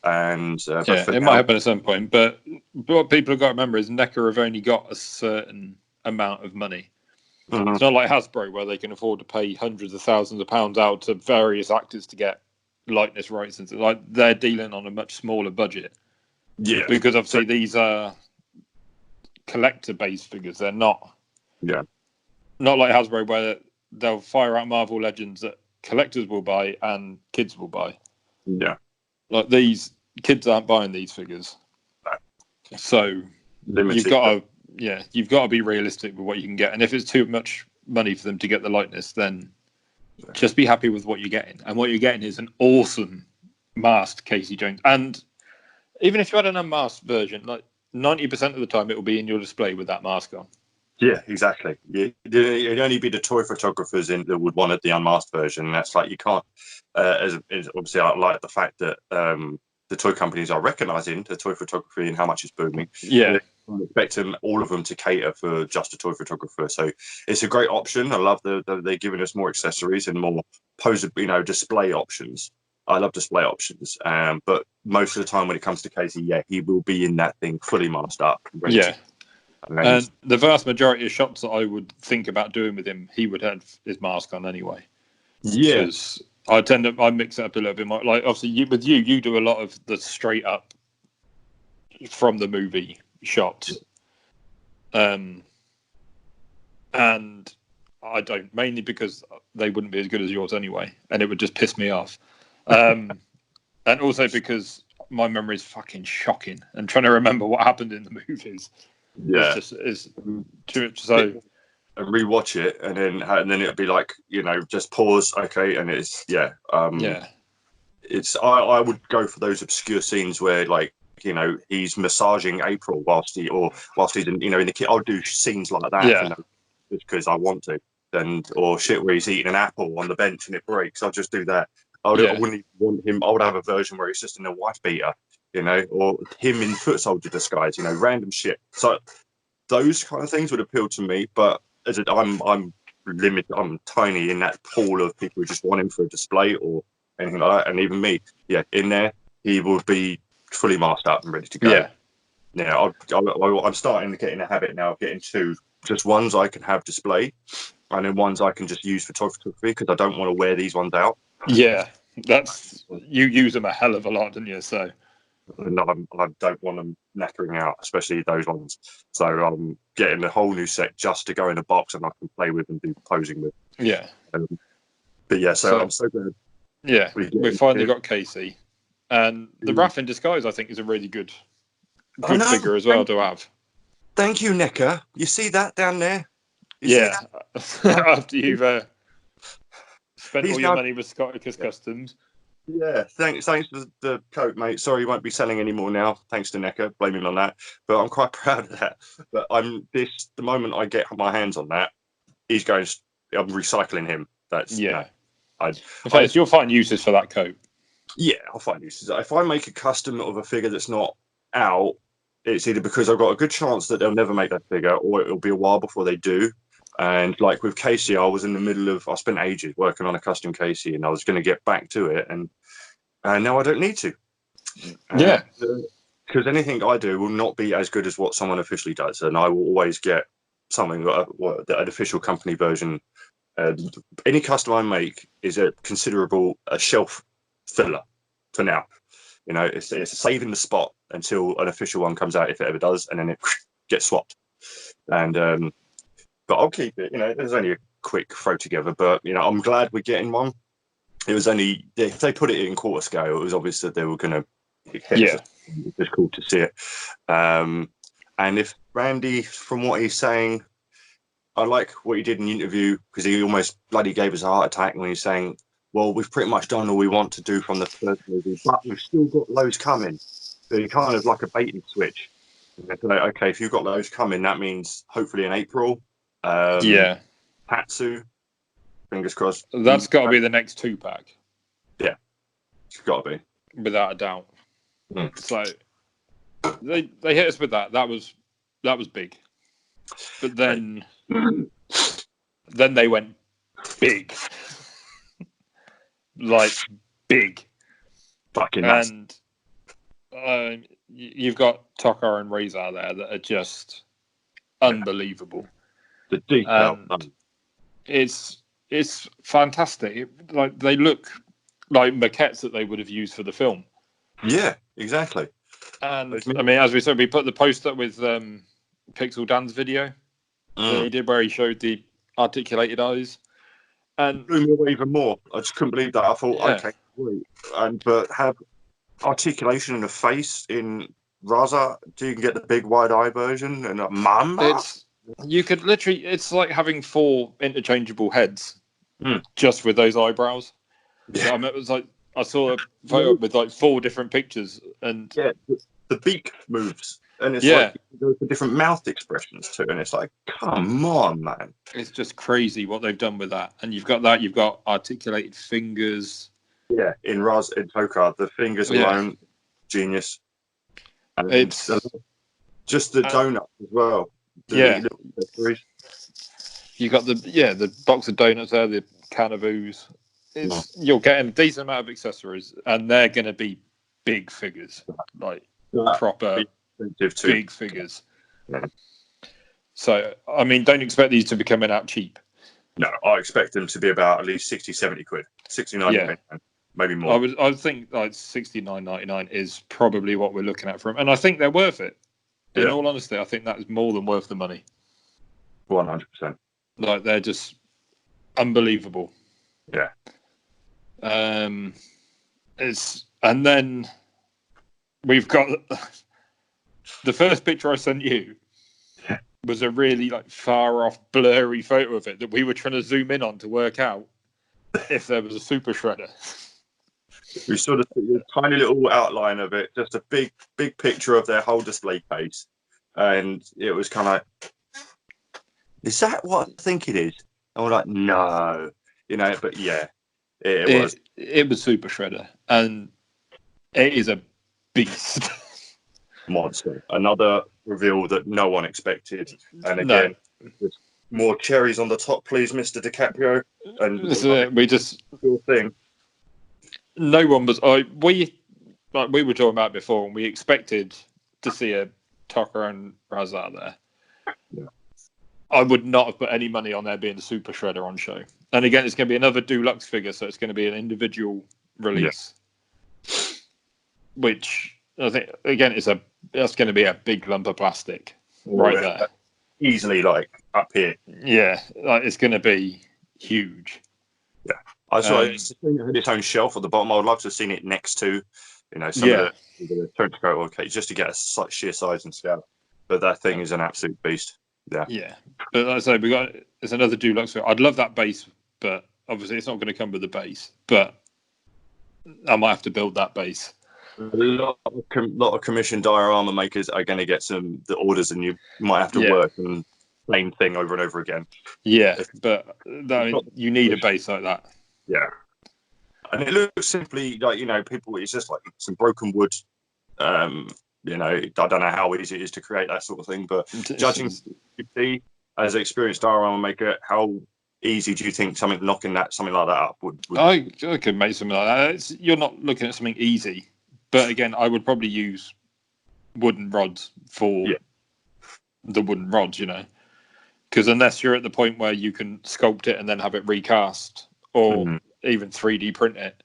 And Yeah, it might happen at some point. But what people have got to remember is NECA have only got a certain amount of money. Mm-hmm. It's not like Hasbro where they can afford to pay hundreds of thousands of pounds out to various actors to get likeness rights. And like they're dealing on a much smaller budget. Yeah, because obviously these are collector-based figures. They're not. Yeah. Not like Hasbro where they'll fire out Marvel Legends that collectors will buy and kids will buy. Yeah. Like these kids aren't buying these figures. No. So Limited, you've got to be realistic with what you can get. And if it's too much money for them to get the likeness, then just be happy with what you're getting. And what you're getting is an awesome masked Casey Jones. And even if you had an unmasked version, like 90% of the time, it will be in your display with that mask on. Yeah, exactly. It'd only be the toy photographers that would want the unmasked version. And that's like you can't. As obviously, I like the fact that the toy companies are recognizing the toy photography and how much it's booming. Yeah. I expect all of them to cater for just a toy photographer. So it's a great option. I love they're giving us more accessories and more display options. I love display options. But most of the time when it comes to Casey, he will be in that thing fully masked up. And the vast majority of shots that I would think about doing with him, he would have his mask on anyway. Yeah. Because I mix it up a little bit more. Like obviously you do a lot of the straight up from the movie shots. And I don't, mainly because they wouldn't be as good as yours anyway, and it would just piss me off. And also because my memory is fucking shocking, and trying to remember what happened in the movies is too much. So and rewatch it, and then it'd be like just pause, okay, and it's it's I would go for those obscure scenes where he's massaging April whilst he's in the kit. I'll do scenes like that because I want to, or shit where he's eating an apple on the bench and it breaks. I'll just do that. I wouldn't even want him. I would have a version where he's just in a wife beater, or him in foot soldier disguise, random shit. So those kind of things would appeal to me, but I'm limited. I'm tiny in that pool of people who just want him for a display or anything like that. And even me, in there, he will be fully masked up and ready to go. I'm starting to get in a habit now of getting just ones I can have display, and then ones I can just use for photography because I don't want to wear these ones out. Yeah, that's you use them a hell of a lot, don't you? So. And I don't want them knackering out, especially those ones. So I'm getting a whole new set just to go in a box and I can play with and do posing with. Yeah. But yeah, so I'm so glad. Yeah, we finally got Casey. And the Wrath in Disguise, I think, is a really good figure as well to have. Thank you, NECA. You see that down there? After you've spent all your money with Scotticus Customs. Yeah, thanks for the coat, mate. Sorry you won't be selling anymore now, thanks to NECA, blaming on that. But I'm quite proud of that. But the moment I get my hands on that, I'm recycling him. That's in fact, you'll find uses for that coat. Yeah, I'll find uses. If I make a custom of a figure that's not out, it's either because I've got a good chance that they'll never make that figure, or it'll be a while before they do. And like with Casey, I was in the middle of, I spent ages working on a custom Casey, and I was going to get back to it, and now I don't need to. Yeah. Because anything I do will not be as good as what someone officially does, and I will always get something an official company version. Any custom I make is a considerable shelf filler for now. You know, it's saving the spot until an official one comes out, if it ever does, and then it gets swapped. And but I'll keep it. You know, there's only a quick throw together, but you know, I'm glad we're getting one. It was only if they put it in quarter scale, it was obvious that they were going to hit. Yeah. It's just cool to see it. And if Randy, from what he's saying, I like what he did in the interview, because he almost bloody gave us a heart attack when he's saying, well, we've pretty much done all we want to do from the first movie, but we've still got loads coming. So you kind of like a bait and switch. Like, okay, if you've got loads coming, that means hopefully in April. Yeah. Patsu, fingers crossed. That's got to be the next 2-pack. Yeah, it's got to be. Without a doubt. Mm. So they hit us with that. That was big. But then they went big. Like big. Fucking nuts. And you've got Tucker and Razor there that are just unbelievable. The detail. It's fantastic. Like they look like maquettes that they would have used for the film. Yeah, exactly. And I mean, as we said, we put the post up with Pixel Dan's video that he did where he showed the articulated eyes. And blew me away even more. I just couldn't believe that. I thought, okay, wait, but have articulation in the face in Raza. Do you can get the big wide eye version and Mama? You could literally. It's like having 4 interchangeable heads, just with those eyebrows. Yeah. So I mean, it was like I saw a photo with like 4 different pictures, and the beak moves, and it's like there's different mouth expressions too, and it's like, come on, man! It's just crazy what they've done with that. And you've got articulated fingers. Yeah, in Tokar, the fingers alone, genius. And it's just the donut as well. You got the box of donuts there, the can of ooze. You're getting a decent amount of accessories, and they're going to be big figures, like proper big figures. Yeah. So, I mean, don't expect these to be coming out cheap. No, I expect them to be about at least 60, 70 quid, 69, maybe more. I would think like 69.99 is probably what we're looking at for them, and I think they're worth it. In all honesty, I think that is more than worth the money. 100%. Like they're just unbelievable. Yeah. And then we've got the first picture I sent you was a really like far off blurry photo of it that we were trying to zoom in on to work out if there was a super shredder. We saw the tiny little outline of it, just a big picture of their whole display case, and it was kind of like, is that what I think it is? And we're like, no, but yeah, it was. It was super shredder, and it is a beast. Monster. Another reveal that no one expected, and again, more cherries on the top, please, Mr. DiCaprio. And we just thing. No one was. We were talking about before, and we expected to see a Tucker and Razar there. Yeah. I would not have put any money on there being a super shredder on show. And again, it's going to be another deluxe figure, so it's going to be an individual release. Yeah. Which I think again that's going to be a big lump of plastic there, easily like up here. Yeah, it's going to be huge. Yeah. I saw it's its own shelf at the bottom. I would love to have seen it next to, some of the turncoat or case, just to get a sheer size and scale. But that thing is an absolute beast. Yeah. Yeah. But like I say, it's another deluxe. I'd love that base, but obviously it's not going to come with the base. But I might have to build that base. A lot of commissioned diorama makers are going to get the orders, and you might have to work and same thing over and over again. Yeah, but you need a base like that. Yeah, and it looks simply like people. It's just like some broken wood You know, I don't know how easy it is to create that sort of thing, but judging as an experienced diorama maker, how easy do you think something like that up would? I could make something like that. You're not looking at something easy, but again, I would probably use wooden rods for the wooden rods, you know, because unless you're at the point where you can sculpt it and then have it recast or even 3D print it,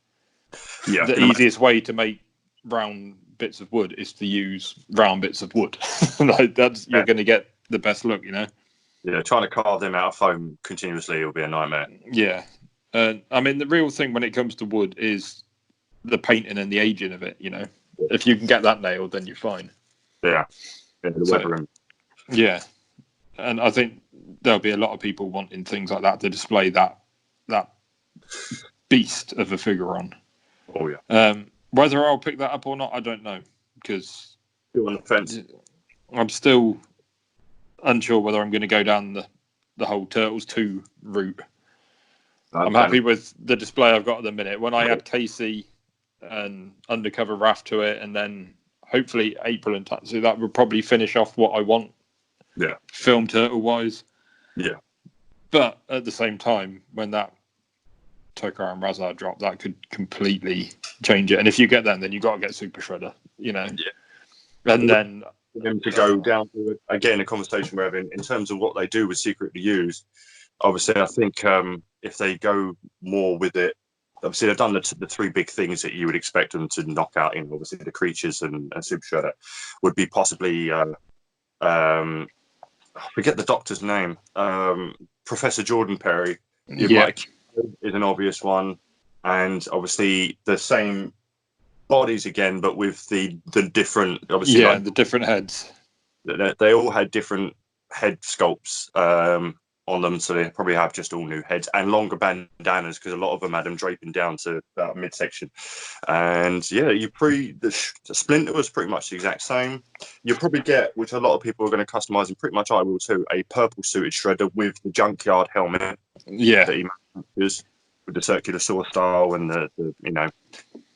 the easiest way to make round bits of wood is to use round bits of wood. Like you're going to get the best look, you know. Yeah, trying to carve them out of foam continuously will be a nightmare. Yeah, I mean the real thing when it comes to wood is the painting and the aging of it. You know, if you can get that nailed, then you're fine. Yeah, the weathering. Yeah, and I think there'll be a lot of people wanting things like that to display that beast of a figure on. Oh yeah. Whether I'll pick that up or not, I don't know, because still on the fence. I'm still unsure whether I'm going to go down the whole Turtles 2 route. I'm happy with the display I've got at the minute. When I add Casey and Undercover Raph to it, and then hopefully April and Tatsu, that will probably finish off what I want. Yeah. Film turtle wise. Yeah. But at the same time, when that Tokar and Razar drop, that could completely change it. And if you get them, then you've got to get Super Shredder, you know. Yeah. And then them to go down to again a conversation we're having in terms of what they do with Secretly Used. Obviously, I think if they go more with it, obviously they've done the three big things that you would expect them to knock out. In obviously the creatures and Super Shredder would be possibly I forget the doctor's name, Professor Jordan Perry. Is an obvious one, and obviously the same bodies again, but with the different, obviously, the different heads. They all had different head sculpts on them, so they probably have just all new heads and longer bandanas because a lot of them had them draping down to about midsection. And the Splinter was pretty much the exact same. You'll probably get, which a lot of people are going to customize, and pretty much I will too, a purple suited Shredder with the Junkyard helmet. Yeah, that he matches with the circular saw style and the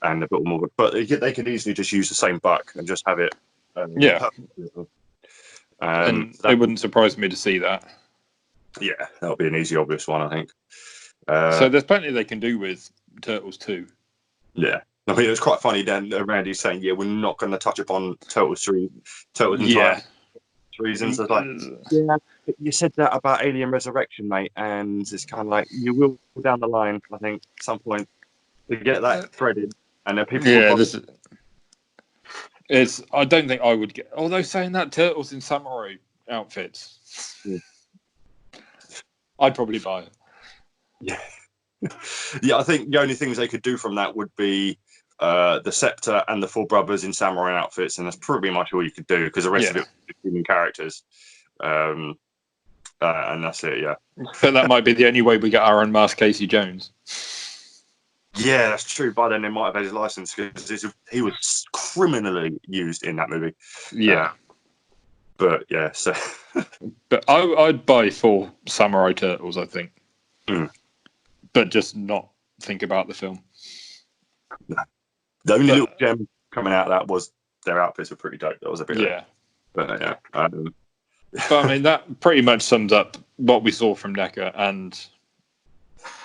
and a bit more. But they could easily just use the same buck and just have it. And it wouldn't surprise me to see that. Yeah, that'll be an easy, obvious one, I think. So there's plenty they can do with Turtles 2. Yeah. I mean, it was quite funny then, Randy saying, we're not going to touch upon Turtles 3, Turtles and Time reasons. I was like, you said that about Alien Resurrection, mate, and it's kind of like, you will down the line, I think, at some point, to get that threaded, and then people I don't think I would get, although saying that, Turtles in samurai outfits, I'd probably buy it. Yeah, I think the only things they could do from that would be the Scepter and the four brothers in samurai outfits, and that's pretty much all you could do because the rest of it was human characters, and that's it. Yeah, but that might be the only way we get our unmasked Casey Jones. Yeah, that's true. By then, they might have had his license because he was criminally used in that movie. Yeah, but yeah, so. But I'd buy 4 Samurai Turtles, I think. But just not think about the film. No. The only little gem coming out of that was their outfits were pretty dope. That was a bit. But yeah. But I mean, that pretty much sums up what we saw from NECA, and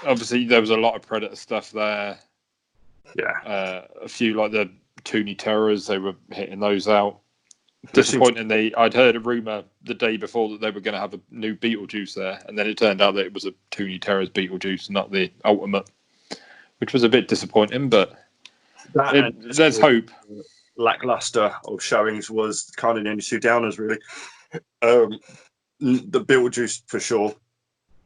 obviously there was a lot of Predator stuff there. Yeah. A few like the Toonie Terrors, they were hitting those out. Disappointingly, I'd heard a rumor the day before that they were going to have a new Beetlejuice there, and then it turned out that it was a Toonie Terrors Beetlejuice, not the Ultimate, which was a bit disappointing. But there's hope. Lackluster of showings was kind of the only 2 downers, really. The Beetlejuice for sure.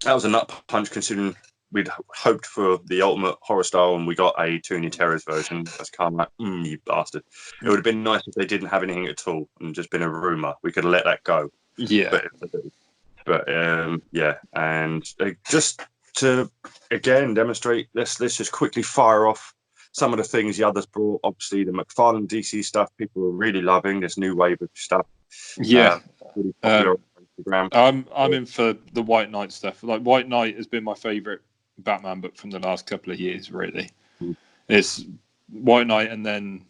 That was a nut punch considering we'd hoped for the Ultimate horror style and we got a Toonie Terrors version. That's kind of like, you bastard. It would have been nice if they didn't have anything at all and just been a rumor. We could have let that go. Yeah. But yeah. And just to, again, demonstrate, let's just quickly fire off some of the things the others brought. Obviously, the McFarlane DC stuff, people are really loving this new wave of stuff. Yeah. Really popular on Instagram. I'm in for the White Knight stuff. Like, White Knight has been my favourite Batman book from the last couple of years, really. It's White Knight and then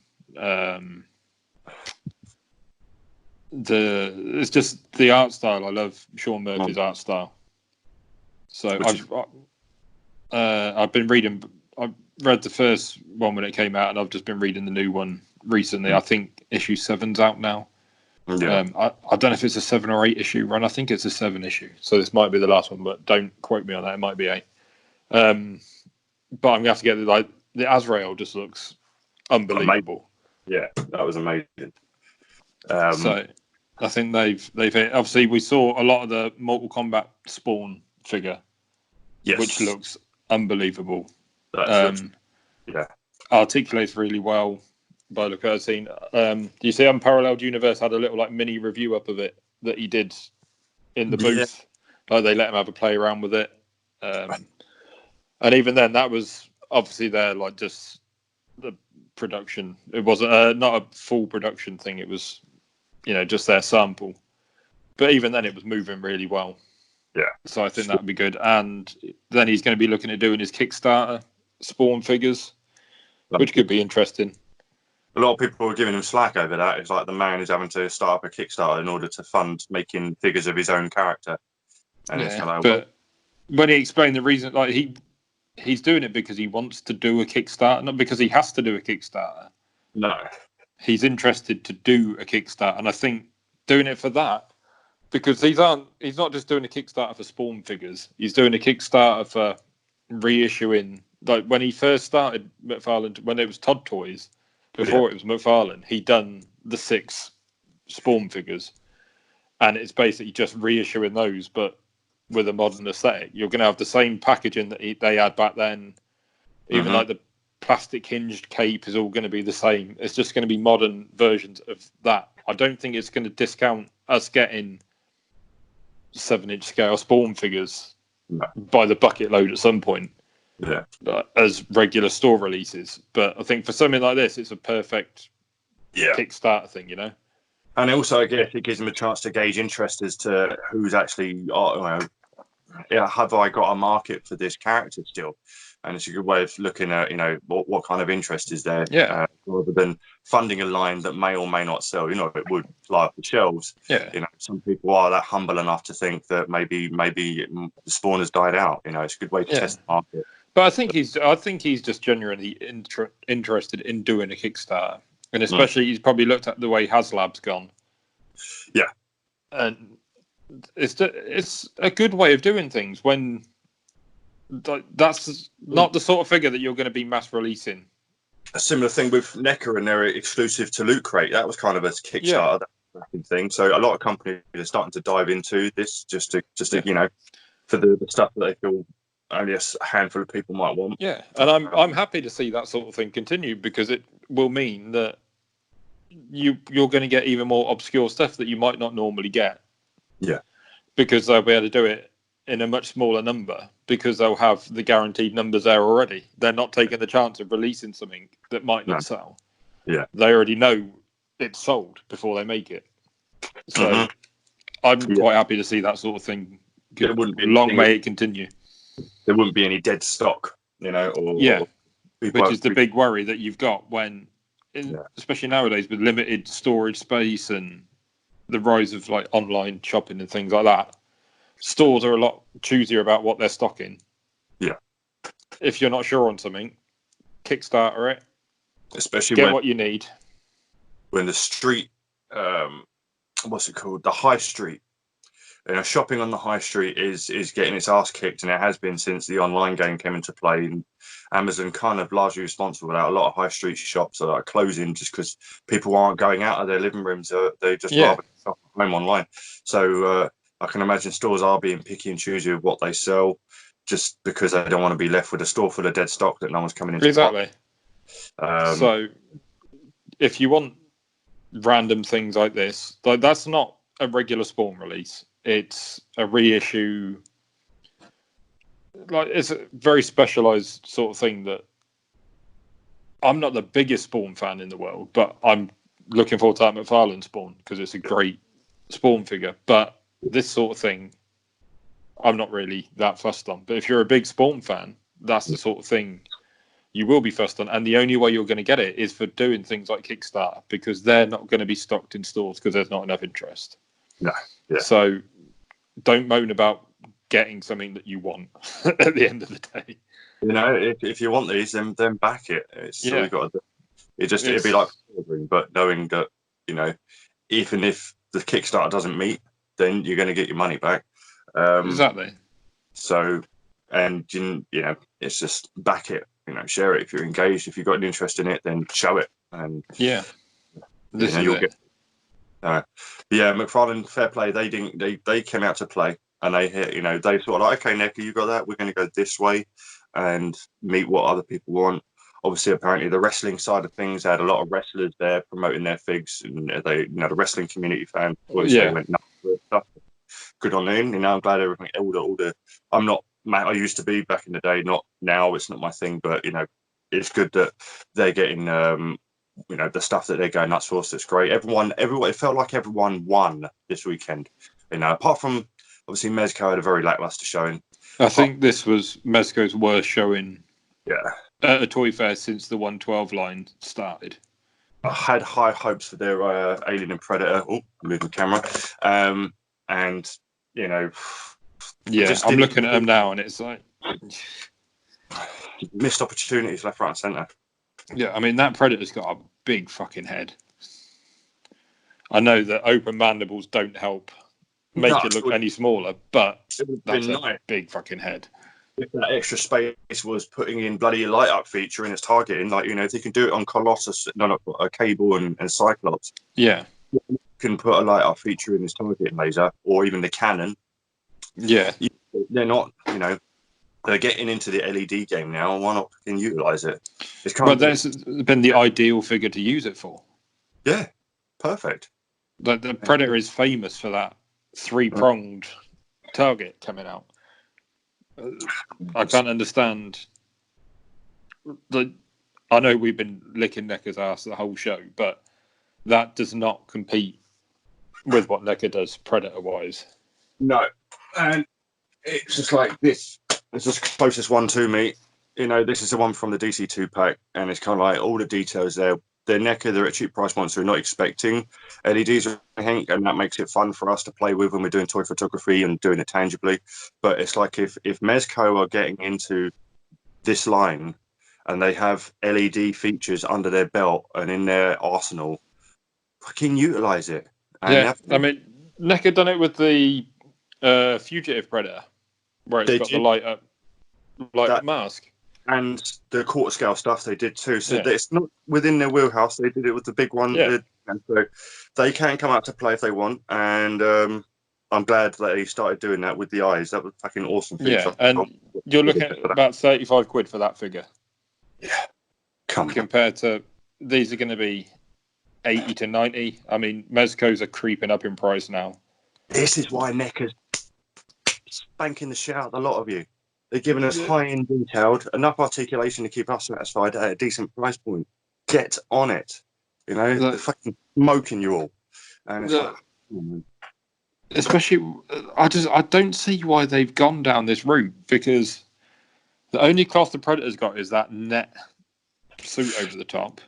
it's just the art style. I love Sean Murphy's art style. So I've been reading. I read the first one when it came out, and I've just been reading the new one recently. I think issue 7's out now. Yeah. I don't know if it's a 7 or 8 issue run. I think it's a 7 issue. So this might be the last one, but don't quote me on that. It might be 8. But I'm gonna have to get the Azrael just looks unbelievable. Yeah, that was amazing. So I think they've hit. Obviously, we saw a lot of the Mortal Kombat Spawn figure, which looks unbelievable. Articulates really well by the look scene. Do you see Unparalleled Universe had a little mini review up of it that he did in the booth? They let him have a play around with it, and even then, that was obviously their just the production. It wasn't not a full production thing. It was just their sample. But even then, it was moving really well. Yeah. So I think that would be good. And then he's going to be looking at doing his Kickstarter Spawn figures, which could be interesting. A lot of people are giving him slack over that. It's like the man is having to start up a Kickstarter in order to fund making figures of his own character. And but when he explained the reason, he's doing it because he wants to do a Kickstarter, not because he has to do a Kickstarter. No. He's interested to do a Kickstarter, and I think doing it for that, because he's not just doing a Kickstarter for Spawn figures. He's doing a Kickstarter for reissuing. Like when he first started McFarlane, when it was Todd Toys, before it was McFarlane, he'd done the 6 Spawn figures, and it's basically just reissuing those, but with a modern aesthetic. You're going to have the same packaging that they had back then. Even the plastic hinged cape is all going to be the same. It's just going to be modern versions of that. I don't think it's going to discount us getting 7-inch scale Spawn figures by the bucket load at some point. Yeah. As regular store releases. But I think for something like this, it's a perfect Kickstarter thing, And also, I guess it gives them a chance to gauge interest as to who's actually, have I got a market for this character still? And it's a good way of looking at, what kind of interest is there, rather than funding a line that may or may not sell. It would fly off the shelves. Yeah. Some people are that humble enough to think that maybe the Spawn has died out. It's a good way to test the market. But I think he's just genuinely interested in doing a Kickstarter, and especially he's probably looked at the way HasLab's gone. Yeah, and it's a good way of doing things when that's not the sort of figure that you're going to be mass releasing. A similar thing with NECA and their exclusive to Loot Crate. That was kind of a Kickstarter thing. So a lot of companies are starting to dive into this just to for the stuff that they feel only a handful of people might want. Yeah, and I'm happy to see that sort of thing continue, because it will mean that you're going to get even more obscure stuff that you might not normally get. Yeah, because they'll be able to do it in a much smaller number, because they'll have the guaranteed numbers there already. They're not taking the chance of releasing something that might not sell. Yeah, they already know it's sold before they make it. So I'm quite happy to see that sort of thing. Long may it continue. There wouldn't be any dead stock, or which is the big worry that you've got when, especially nowadays with limited storage space and the rise of online shopping and things like that. Stores are a lot choosier about what they're stocking. Yeah. If you're not sure on something, Kickstarter it. Especially get what you need. When the street, what's it called? The high street. Shopping on the high street is getting its ass kicked, and it has been since the online game came into play. And Amazon kind of largely responsible for that. A lot of high street shops are closing just because people aren't going out of their living rooms. They just rather shop at home online. So I can imagine stores are being picky and choosy with what they sell, just because they don't want to be left with a store full of dead stock that no one's coming into. Exactly. So if you want random things like this, that's not a regular Spawn release. It's a reissue. It's a very specialized sort of thing that I'm not the biggest Spawn fan in the world, but I'm looking forward to that McFarlane Spawn because it's a great Spawn figure. But this sort of thing, I'm not really that fussed on. But if you're a big Spawn fan, that's the sort of thing you will be fussed on, and the only way you're going to get it is for doing things like Kickstarter, because they're not going to be stocked in stores because there's not enough interest. No, yeah. So don't moan about getting something that you want at the end of the day. You know, if you want these, then back it. It's all you got to do. It'd be like ordering, but knowing that, you know, even if the Kickstarter doesn't meet, then you're going to get your money back. Exactly. So, and you know, it's just back it. You know, share it if you're engaged. If you've got an interest in it, then show it. And yeah, this is you'll get. Yeah, McFarlane, fair play. They didn't. They came out to play, and they hit. You know, they sort of like, okay, NECA, you got that. We're going to go this way, and meet what other people want. Obviously, apparently, the wrestling side of things had a lot of wrestlers there promoting their figs, and they, you know, the wrestling community fan voice, they went nuts with stuff. Good on them. You know, I'm glad everything. All the. I'm not. I used to be back in the day. Not now. It's not my thing. But you know, it's good that they're getting. You know, the stuff that they're going nuts for. So it's great. Everyone. It felt like everyone won this weekend. You know, apart from obviously Mezco had a very lackluster showing. I think this was Mezco's worst showing. Yeah. At a toy fair since the 112 line started. I had high hopes for their Alien and Predator. Oh, I'm moving the camera. And, you know... Yeah, I'm looking at them now, and it's like... missed opportunities left, right, and centre. Yeah, I mean, that Predator's got a big fucking head. I know that open mandibles don't help make it look any smaller, but that's a big fucking head. If that extra space was putting in bloody light up feature in its targeting, like, you know, if you can do it on Colossus, a Cable and Cyclops, yeah, you can put a light up feature in this targeting laser, or even the cannon. Yeah, they're not, you know, they're getting into the LED game now. Why not fucking utilize it? It's kind well, that's been the ideal figure to use it for. Yeah, perfect. The Predator is famous for that 3-pronged target coming out. I can't understand. I know we've been licking NECA's ass the whole show, but that does not compete with what NECA does Predator-wise. No, and it's just like this. It's just closest one to me. You know, this is the one from the DC2 pack, and it's kind of like all the details there. They're NECA, they're a cheap price monster, not expecting LEDs or anything, and that makes it fun for us to play with when we're doing toy photography and doing it tangibly. But it's like if Mezco are getting into this line and they have LED features under their belt and in their arsenal, fucking utilize it. And I mean, NECA done it with the Fugitive Predator, where it's got the light up mask. And the quarter scale stuff they did too. So it's not within their wheelhouse. They did it with the big one. Yeah. And so they can come out to play if they want. And I'm glad that they started doing that with the eyes. That was fucking awesome. Yeah, and you're looking at about 35 quid for that figure. Yeah. Compared to these are going to be 80 to 90. I mean, Mezco's are creeping up in price now. This is why NECA's spanking the shit out of a lot of you. They're giving us high-end detailed, enough articulation to keep us satisfied at a decent price point. Get on it. You know, they're fucking smoking you all. And it's especially, I don't see why they've gone down this route, because the only cost the Predator's got is that net suit over the top.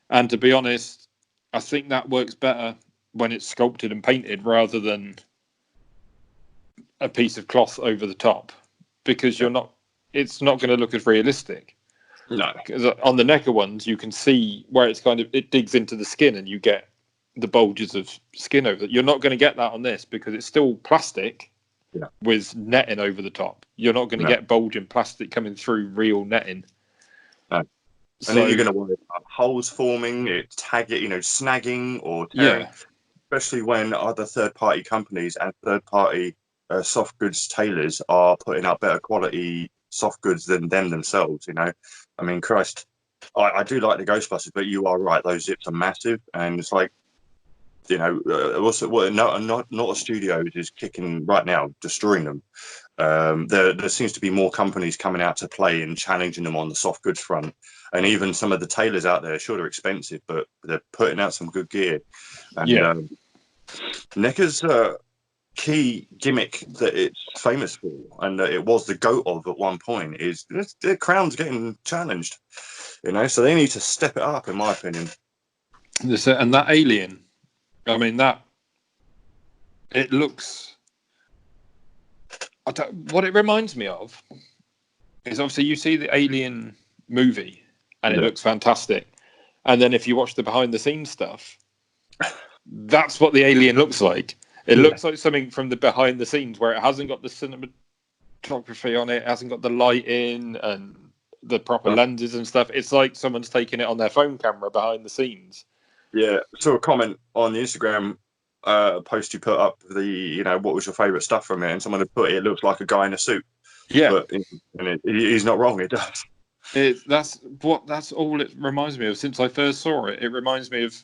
And to be honest, I think that works better when it's sculpted and painted rather than a piece of cloth over the top, because it's not going to look as realistic. No. Because on the NECA ones, you can see where it digs into the skin and you get the bulges of skin over it. You're not going to get that on this because it's still plastic with netting over the top. You're not going to get bulging plastic coming through real netting. No. So, and then you're going to worry about holes forming, snagging or tearing, especially when other third-party companies and third-party soft goods tailors are putting out better quality soft goods than them themselves. You know, I mean, Christ, I do like the Ghostbusters, but you are right; those zips are massive, and it's like, you know, not a studio is kicking right now, destroying them. There seems to be more companies coming out to play and challenging them on the soft goods front, and even some of the tailors out there. Sure, they're expensive, but they're putting out some good gear. And NECA's key gimmick that it's famous for, and that it was the goat of at one point, is the crown's getting challenged. So they need to step it up, in my opinion. And that alien, I mean, it looks. What it reminds me of is obviously you see the Alien movie and it looks fantastic, and then if you watch the behind the scenes stuff, that's what the alien looks like. It looks like something from the behind the scenes where it hasn't got the cinematography on it, hasn't got the lighting and the proper lenses and stuff. It's like someone's taking it on their phone camera behind the scenes. Yeah, saw a comment on the Instagram post you put up, what was your favourite stuff from it, and someone had put it looks like a guy in a suit. Yeah, but he's not wrong. It does. That's all it reminds me of since I first saw it. It reminds me of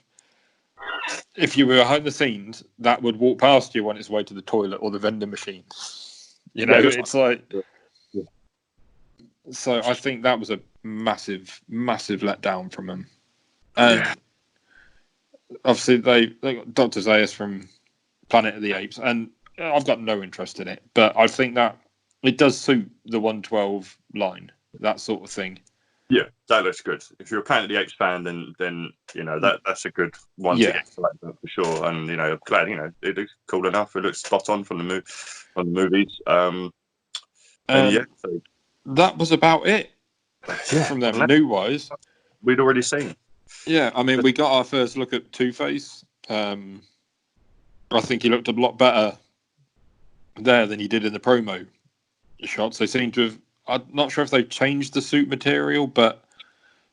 if you were behind the scenes, that would walk past you on its way to the toilet or the vending machine. It's like. Yeah. So I think that was a massive, massive letdown from them. And obviously they got Dr. Zaius from Planet of the Apes, and I've got no interest in it, but I think that it does suit the 112 line, that sort of thing. Yeah, that looks good. If you're a Planet of the Apes fan, then that's a good one to get collected for sure. And I'm glad it looks cool enough. It looks spot on from the movies. So that was about it from them new wise. We'd already seen. Yeah, I mean, we got our first look at Two-Face. I think he looked a lot better there than he did in the promo shots. They seem to have. I'm not sure if they've changed the suit material, but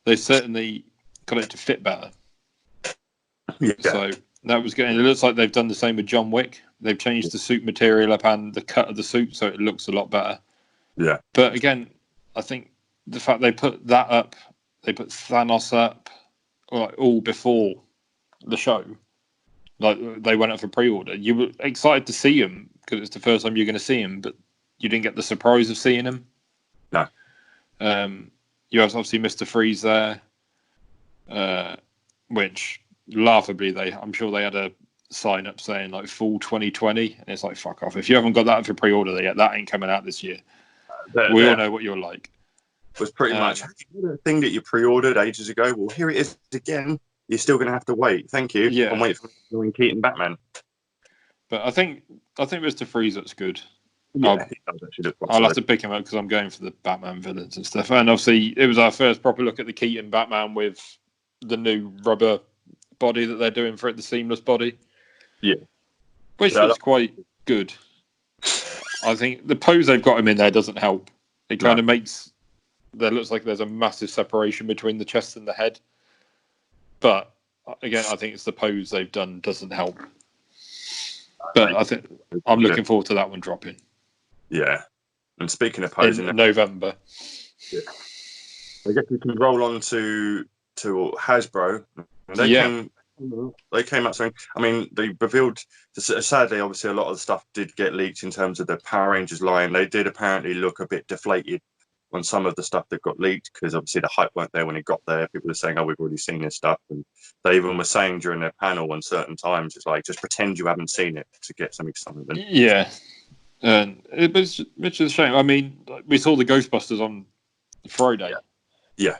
they certainly got it to fit better. Yeah. So that was good. It looks like they've done the same with John Wick. They've changed the suit material up and the cut of the suit, so it looks a lot better. Yeah. But again, I think the fact they put that up, they put Thanos up, all before the show. Like they went up for pre-order. You were excited to see him because it's the first time you're going to see him, but you didn't get the surprise of seeing him. No. You have obviously Mr. Freeze there, which laughably I'm sure they had a sign up saying like full 2020, and it's like fuck off. If you haven't got that for pre-order yet, that ain't coming out this year. We all know what you're like. It was pretty much the thing that you pre-ordered ages ago. Well, here it is again. You're still going to have to wait. Thank you. Yeah. And wait for Keaton Batman. But I think Mr. Freeze looks good. Yeah, he does actually look quite I'll have to pick him up because I'm going for the Batman villains and stuff. And obviously, it was our first proper look at the Keaton Batman with the new rubber body that they're doing for it, the seamless body. Yeah. Which looks quite good. I think the pose they've got him in there doesn't help. It kind of makes... There looks like there's a massive separation between the chest and the head. But, again, I think it's the pose they've done doesn't help. But I think I'm looking forward to that one dropping. Yeah. And speaking of posing... In November. Yeah. I guess we can roll on to Hasbro. They came up saying... I mean, they revealed... Sadly, obviously, a lot of the stuff did get leaked in terms of the Power Rangers line. They did apparently look a bit deflated on some of the stuff that got leaked because obviously the hype weren't there when it got there. People were saying, "Oh, we've already seen this stuff," and they even were saying during their panel on certain times, "It's like just pretend you haven't seen it to get some excitement." Yeah, and it was which is a shame. I mean, we saw the Ghostbusters on Friday. Yeah,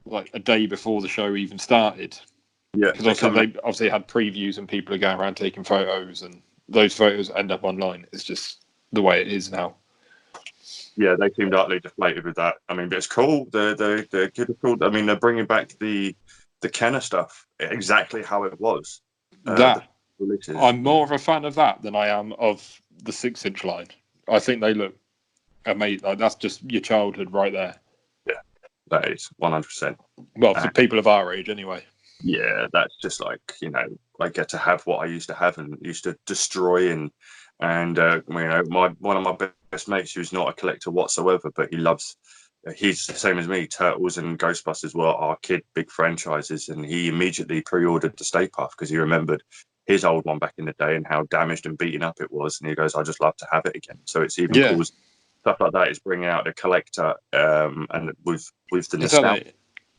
like a day before the show even started. Yeah, because they obviously had previews and people are going around taking photos, and those photos end up online. It's just the way it is now. Yeah, they seemed utterly deflated with that. I mean, but it's cool. They're cool. I mean, they're bringing back the Kenner stuff exactly how it was. I'm more of a fan of that than I am of the 6-inch line. I think they look amazing. Like, that's just your childhood right there. Yeah, that is 100%. Well, for people of our age, anyway. Yeah, that's just like, I get to have what I used to have and used to destroy and one of my best mates who's not a collector whatsoever, but he's the same as me. Turtles and Ghostbusters were our big franchises, and he immediately pre-ordered the Stay Puft because he remembered his old one back in the day and how damaged and beaten up it was, and he goes, "I just love to have it again." So it's even caused stuff like that is bringing out the collector, and with the nostalgia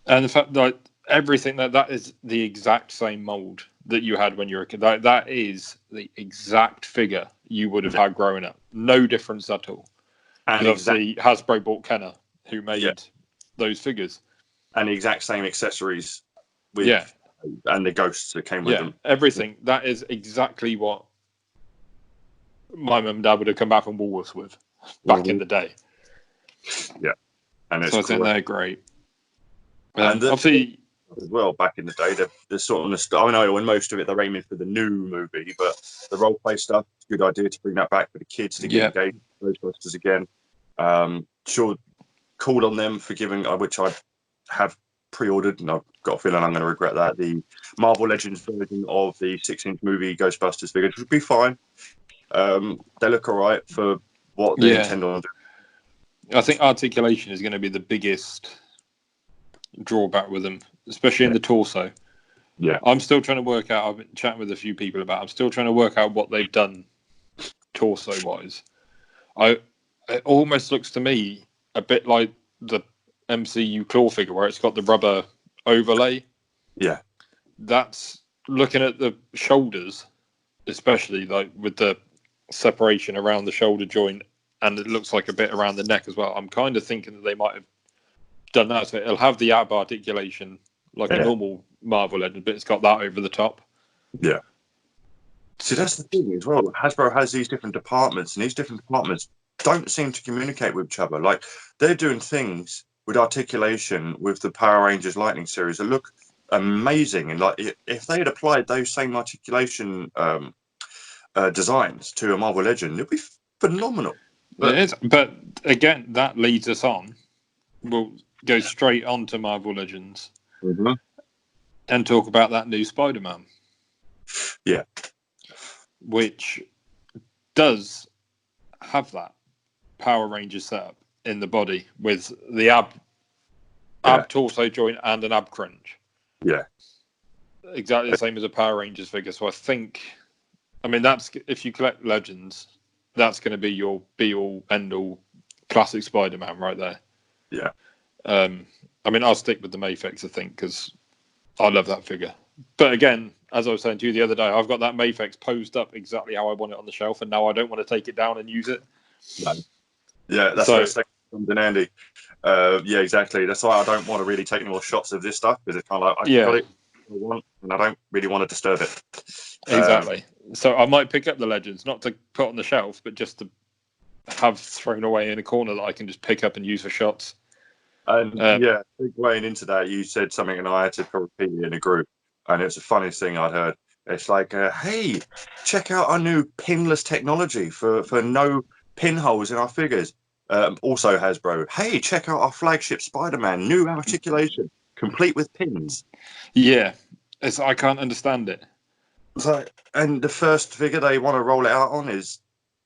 and the fact that everything that is the exact same mold that you had when you were a kid. That is the exact figure you would have had growing up. No difference at all. And obviously Hasbro bought Kenner, who made those figures. And the exact same accessories with and the ghosts that came with them. Everything. That is exactly what my mum and dad would have come back from Woolworths with back in the day. Yeah. And it's so I think they're great. And obviously as well, back in the day, the sort of I know when most of it they're aiming for the new movie, but the role play stuff, good idea to bring that back for the kids to get engaged with Ghostbusters again. Sure, call on them for giving, which I have pre-ordered, and I've got a feeling I'm going to regret that. The Marvel Legends version of the 6-inch movie Ghostbusters figures would be fine. They look all right for what they intend on doing. I think articulation is going to be the biggest drawback with them, especially in the torso. Yeah, I'm still trying to work out. I've been chatting with a few people about. I'm still trying to work out what they've done torso-wise. It almost looks to me a bit like the MCU claw figure, where it's got the rubber overlay. Yeah, that's looking at the shoulders, especially like with the separation around the shoulder joint, and it looks like a bit around the neck as well. I'm kind of thinking that they might have done that, so it'll have the ab articulation like a normal Marvel Legend, but it's got that over the top. Yeah. See, that's the thing as well. Hasbro has these different departments, and these different departments don't seem to communicate with each other. Like, they're doing things with articulation with the Power Rangers Lightning series that look amazing. And like, if they had applied those same articulation designs to a Marvel Legend, it'd be phenomenal. It is, but again, that leads us on. We'll go straight on to Marvel Legends and talk about that new Spider-Man. Yeah. Which does have that Power Rangers setup in the body with the ab torso joint and an ab crunch. Yeah. Exactly the same as a Power Rangers figure. So I mean, that's, if you collect Legends, that's going to be your be-all, end-all classic Spider-Man right there. Yeah. I mean, I'll stick with the Mafex, I think, because I love that figure. But again, as I was saying to you the other day, I've got that Mafex posed up exactly how I want it on the shelf, and now I don't want to take it down and use it. No. Yeah, that's where it comes in handy. Yeah, exactly. That's why I don't want to really take any more shots of this stuff, because it's kind of like, I got it, I want, and I don't really want to disturb it. Exactly. So I might pick up the Legends, not to put on the shelf, but just to have thrown away in a corner that I can just pick up and use for shots. And going into that, you said something, and I had to repeat it in a group, and it's the funniest thing I'd heard. It's like, hey, check out our new pinless technology for no pinholes in our figures. Also Hasbro, hey, check out our flagship Spider-Man, new articulation, complete with pins. Yeah, I can't understand it. So, and the first figure they want to roll it out on is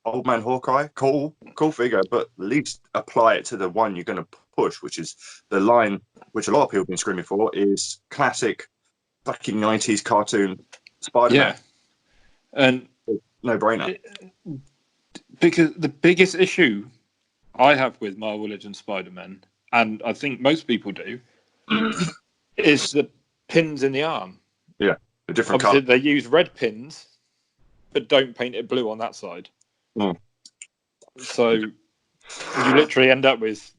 Old Man Hawkeye. Cool figure, but at least apply it to the one you're going to push, which is the line which a lot of people have been screaming for, is classic fucking 90s cartoon Spider-Man. Yeah, and no brainer. Because the biggest issue I have with Marvel Legends Spider-Man, and I think most people do, is the pins in the arm. Yeah, the different colour. They use red pins, but don't paint it blue on that side. So you literally end up with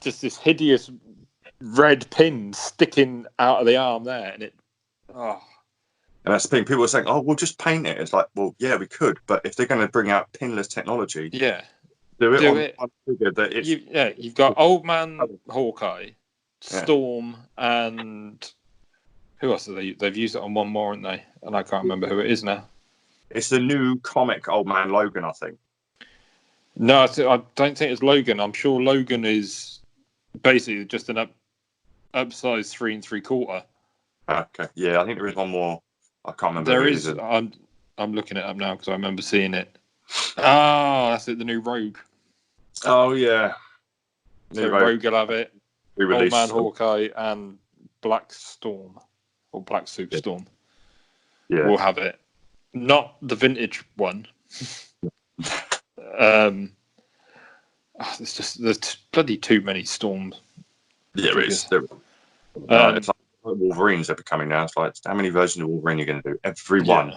just this hideous red pin sticking out of the arm there, and And that's the thing. People are saying, "Oh, we'll just paint it." It's like, well, yeah, we could, but if they're going to bring out pinless technology, do it on one figure that it's. You've got Old Man Hawkeye, Storm, and who else they've used it on one more, haven't they? And I can't remember who it is now. It's the new comic Old Man Logan, I think. No, I don't think it's Logan. I'm sure Logan is basically just an upsized 3 3/4. Okay, yeah, I think there is one more. I can't remember. There is. I'm looking it up now because I remember seeing it. That's it. The new Rogue. Oh yeah. So Rogue will have it. Old Man Hawkeye and Black Storm or Black Soup Storm. Yeah, will have it. Not the vintage one. There's bloody too many Storms. Yeah, it is. It's like Wolverines are becoming now. It's like, how many versions of Wolverine are you going to do? Every one.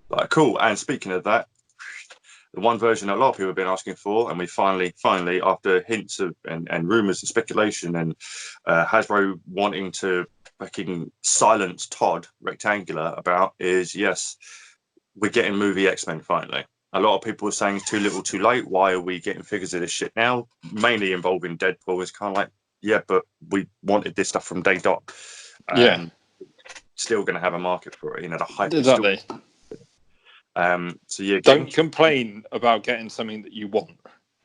Like, cool. And speaking of that, the one version a lot of people have been asking for, and we finally, after hints of and rumors and speculation and Hasbro wanting to fucking silence Todd Rectangular about, is yes, we're getting movie X-Men finally. A lot of people are saying it's too little too late. Why are we getting figures of this shit now? Mainly involving Deadpool. It's kind of like, yeah, but we wanted this stuff from day dot. Yeah. Still going to have a market for it. You know, the hype Exactly. is still... so yeah, don't complain about getting something that you want.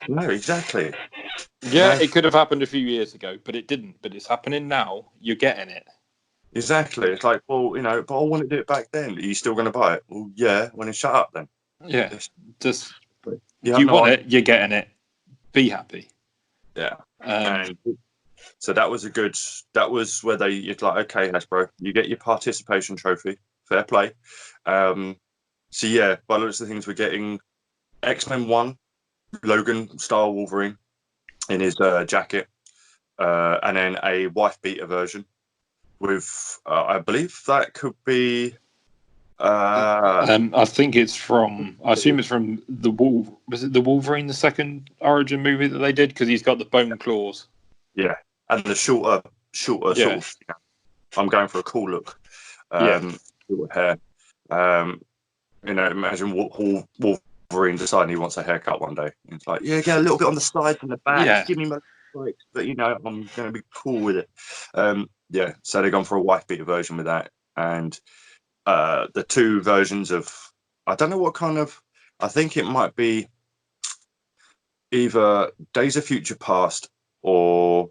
No, exactly. Yeah, it could have happened a few years ago, but it didn't. But it's happening now. You're getting it. Exactly. It's like, well, you know, but I wanted it back then. Are you still going to buy it? Well, yeah. When it's shut up, then. Yeah. Just you want it. You're getting it. Be happy. Yeah. And so that was that was where you're like, okay, Hasbro, you get your participation trophy. Fair play. So yeah, by lots of things, we're getting X-Men 1, Logan style Wolverine in his jacket, and then a wife beater version with, I believe that could be. I think it's from. I assume it's from the Was it the Wolverine, the second origin movie that they did? Because he's got the bone claws. Yeah, and the shorter sort of. I'm going for a cool look. Short hair. You know, imagine Wolverine deciding he wants a haircut one day. It's like, yeah, get a little bit on the sides and the back. Yeah. Give me my spikes, but you know, I'm going to be cool with it. Yeah, so they've gone for a wife beater version with that, and the two versions of, I don't know what kind of. I think it might be either Days of Future Past or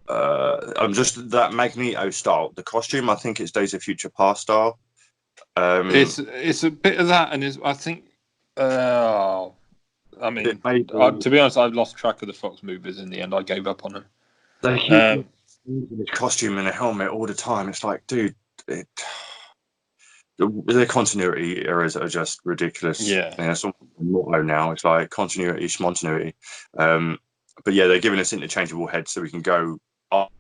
I'm just that Magneto style. The costume, I think it's Days of Future Past style. It's a bit of that, and I think. I mean, to be honest, I've lost track of the Fox movies in the end. I gave up on them. They keep using this costume and a helmet all the time. It's like, dude, the continuity errors are just ridiculous. Yeah. It's all motto now. It's like continuity, schmontinuity. But yeah, they're giving us interchangeable heads so we can go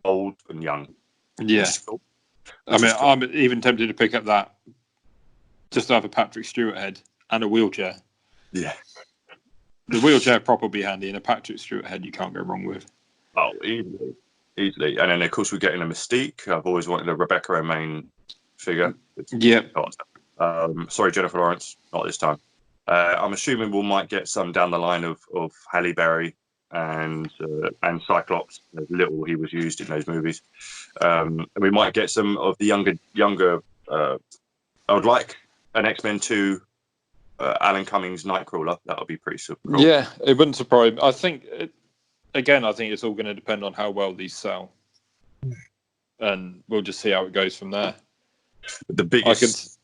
old and young. Yeah. Cool. I mean, I'm even tempted to pick up that just to have a Patrick Stewart head and a wheelchair. Yeah. The wheelchair prop will be handy, and a Patrick Stewart head you can't go wrong with. Oh, easily. And then, of course, we're getting a Mystique. I've always wanted a Rebecca Romaine figure. Yeah. Sorry, Jennifer Lawrence, not this time. I'm assuming we might get some down the line of Halle Berry and Cyclops. As little he was used in those movies. And we might get some of the younger. I would like an X-Men 2 Alan Cummings Nightcrawler. That would be pretty super cool. Yeah, it wouldn't surprise me. I think it's all going to depend on how well these sell, and we'll just see how it goes from there. The biggest,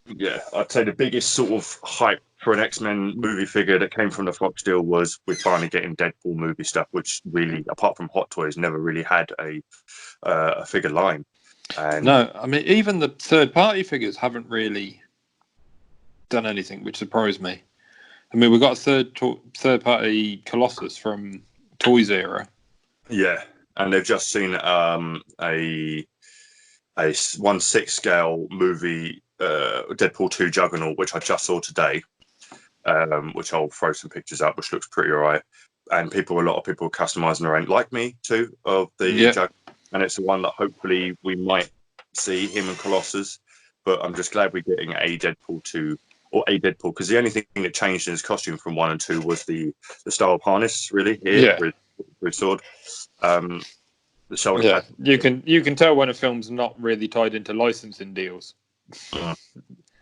I'd say the biggest sort of hype for an X-Men movie figure that came from the Fox deal was we're finally getting Deadpool movie stuff, which really, apart from Hot Toys, never really had a figure line. And no, I mean, even the third-party figures haven't really done anything, which surprised me. I mean, we've got a third-party Colossus from Toys era. Yeah, and they've just seen a 1/6 scale movie, Deadpool 2 Juggernaut, which I just saw today, which I'll throw some pictures up, which looks pretty alright. And a lot of people are customizing their own, like me too, of the Juggernaut. And it's the one that hopefully we might see him and Colossus. But I'm just glad we're getting a Deadpool 2 or a Deadpool, because the only thing that changed in his costume from 1 and 2 was the style of harness, really, here with his sword. The shoulder pad. You can tell when a film's not really tied into licensing deals.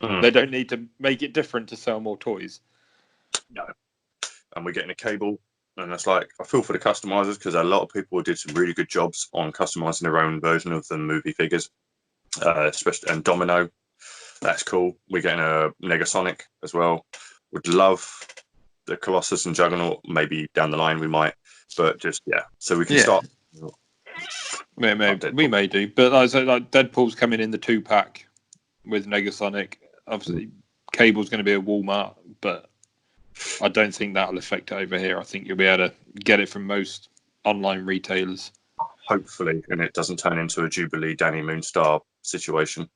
They don't need to make it different to sell more toys. No. And we're getting a cable. And that's like, I feel for the customizers, because a lot of people did some really good jobs on customizing their own version of the movie figures, especially, and Domino. That's cool. We're getting a Negasonic as well. Would love the Colossus and Juggernaut. Maybe down the line we might, but just so we can start. We may do, but like Deadpool's coming in the 2-pack with Negasonic. Obviously, Cable's going to be a Walmart, but I don't think that'll affect it over here. I think you'll be able to get it from most online retailers. Hopefully, and it doesn't turn into a Jubilee Danny Moonstar situation.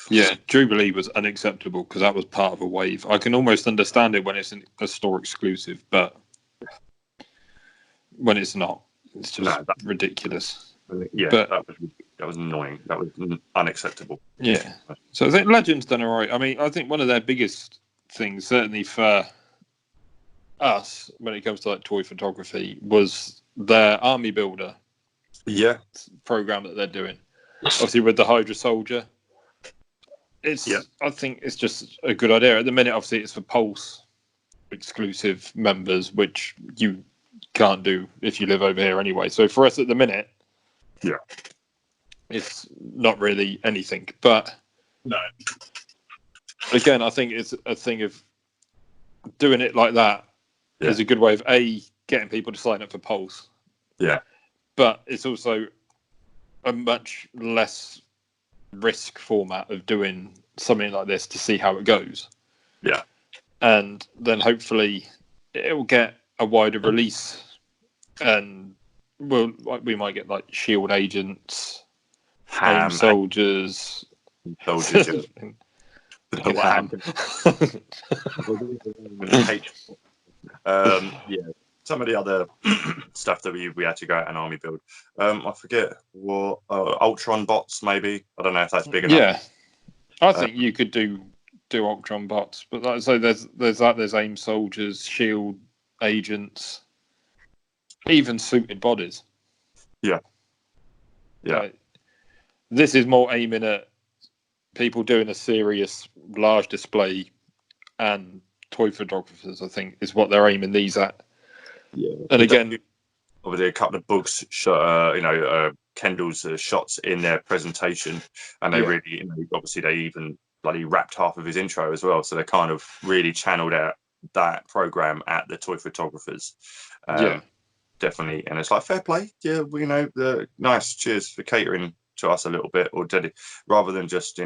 Yeah, Jubilee was unacceptable because that was part of a wave. I can almost understand it when it's a store exclusive, but when it's not, it's just ridiculous. Yeah, but that was annoying. That was unacceptable. Yeah. So I think Legends done all right. I mean, I think one of their biggest things, certainly for us, when it comes to like toy photography, was their army builder program that they're doing. Obviously, with the Hydra Soldier, I think it's just a good idea. At the minute, obviously, it's for Pulse exclusive members, which you can't do if you live over here anyway. So for us at the minute, it's not really anything. But no, again, I think it's a thing of doing it like that is a good way of getting people to sign up for Pulse. Yeah, but it's also a much less risk format of doing something like this to see how it goes. Yeah, and then hopefully it will get a wider release, and we might get like Shield agents, AIM soldiers. Some of the other stuff that we had to go out and army build. I forget what Ultron bots maybe. I don't know if that's big enough. Yeah, I think you could do Ultron bots, but like I say, there's AIM soldiers, Shield agents, even suited bodies. Yeah. Like, this is more aiming at people doing a serious large display, and toy photographers, I think, is what they're aiming these at. Yeah, and again, obviously a couple of books, Kendall's shots in their presentation, and they really, obviously they even bloody wrapped half of his intro as well. So they kind of really channeled out that program at the toy photographers. Definitely, and it's like fair play. Yeah, the nice. Cheers for catering to us a little bit, or did it rather than just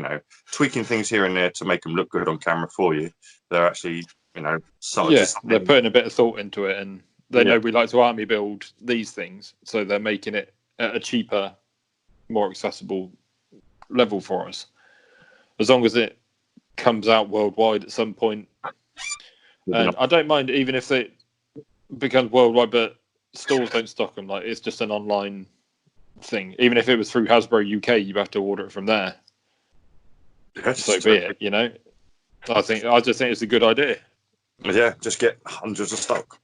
tweaking things here and there to make them look good on camera for you. They're actually they're putting a bit of thought into it, and they know we like to army build these things, so they're making it at a cheaper, more accessible level for us. As long as it comes out worldwide at some point, and I don't mind even if it becomes worldwide, but stores don't stock them. Like, it's just an online thing. Even if it was through Hasbro UK, you have to order it from there. So be it. I just think it's a good idea. Yeah, just get hundreds of stock,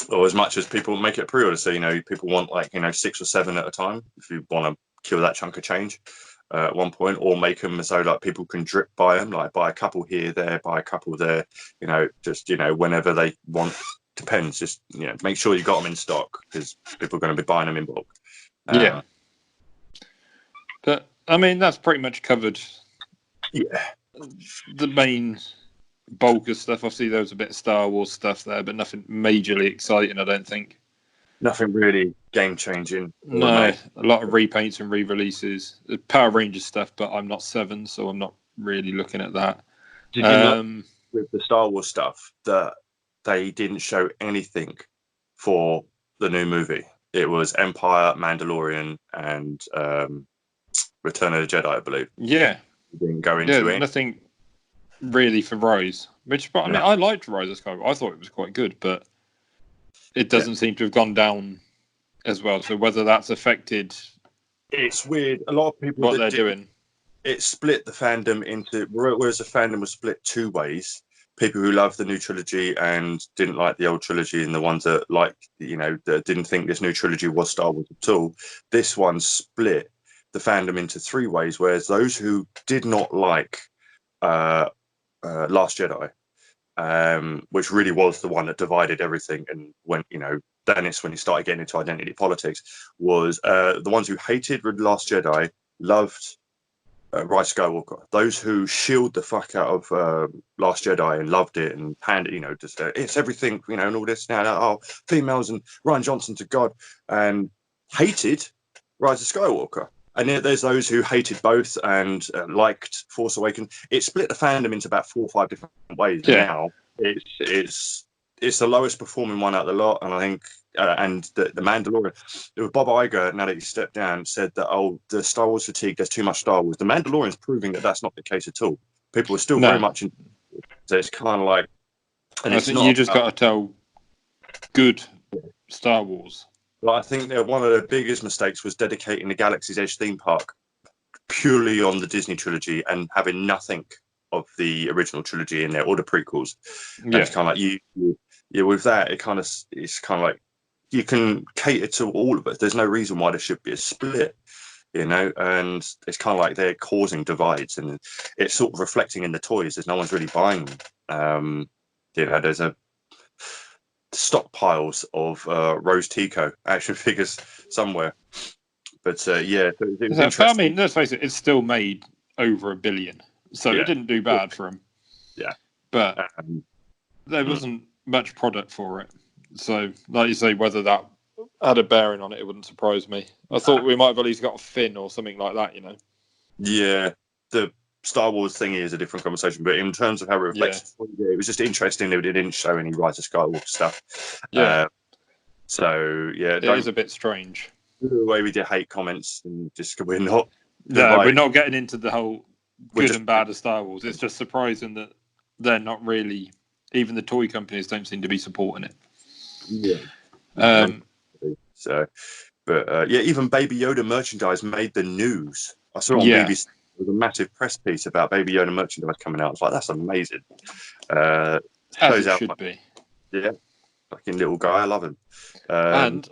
or as much as people make it pre-order. So people want 6 or 7 at a time. If you want to kill that chunk of change at one point, or make them so like people can drip buy them, like buy a couple here, there, buy a couple there. Just whenever they want. Depends. Just make sure you got them in stock, because people are going to be buying them in bulk. But I mean, that's pretty much covered. The main bulk of stuff. Obviously, there was a bit of Star Wars stuff there, but nothing majorly exciting, I don't think. Nothing really game changing. No, a lot of repaints and re-releases. Power Rangers stuff, but I'm not 7, so I'm not really looking at that. Did you know with the Star Wars stuff that they didn't show anything for the new movie? It was Empire, Mandalorian, and Return of the Jedi, I believe. Yeah. Didn't go into it. Nothing really for Rise. I mean, I liked Rise of Skywalker. I thought it was quite good, but it doesn't seem to have gone down as well. So whether that's affected, it's weird. A lot of people what they're doing. It split the fandom into, whereas the fandom was split 2 ways. People who loved the new trilogy and didn't like the old trilogy, and the ones that liked, that didn't think this new trilogy was Star Wars at all. This one split the fandom into 3 ways. Whereas those who did not like Last Jedi, which really was the one that divided everything, and when then it's when you started getting into identity politics, was the ones who hated Last Jedi loved Rise of Skywalker. Those who shield the fuck out of Last Jedi and loved it and panned it, just it's everything, and all this now, females and Rian Johnson to God, and hated Rise of Skywalker. And yet there's those who hated both and liked Force Awakens. It split the fandom into about 4 or 5 different ways. Now it's it's the lowest performing one out of the lot, and I think and the Mandalorian. It was Bob Iger, now that he stepped down, said that the Star Wars fatigue. There's too much Star Wars. The Mandalorian's proving that that's not the case at all. People are still very much in. So it's kind of like, and I it's think not. you just got to tell good Star Wars. Well, I think that one of the biggest mistakes was dedicating the Galaxy's Edge theme park purely on the Disney trilogy and having nothing of the original trilogy in there or the prequels. And it's kind of like you with that. It's kind of like you can cater to all of it. There's no reason why there should be a split, and it's kind of like they're causing divides, and it's sort of reflecting in the toys. There's no one's really buying them. There's a stockpiles of Rose Tico action figures somewhere. But it was interesting. But I mean, let's face it, it's still made over $1 billion, so it didn't do bad for him. Yeah, but there wasn't much product for it. So, like you say, whether that had a bearing on it, it wouldn't surprise me. I thought we might have at least got a fin or something like that, Yeah, the Star Wars thingy is a different conversation, but in terms of how it reflects, it was just interesting that it didn't show any Rise of Skywalker stuff. Yeah. It is a bit strange. The way we did hate comments, and just we're not. We're not getting into the whole good and bad of Star Wars. It's just surprising that they're not really. Even the toy companies don't seem to be supporting it. Yeah. Even Baby Yoda merchandise made the news. I saw on BBC there was a massive press piece about Baby Yoda merchandise coming out. I was like, that's amazing. As it should be. Yeah, fucking little guy. I love him. And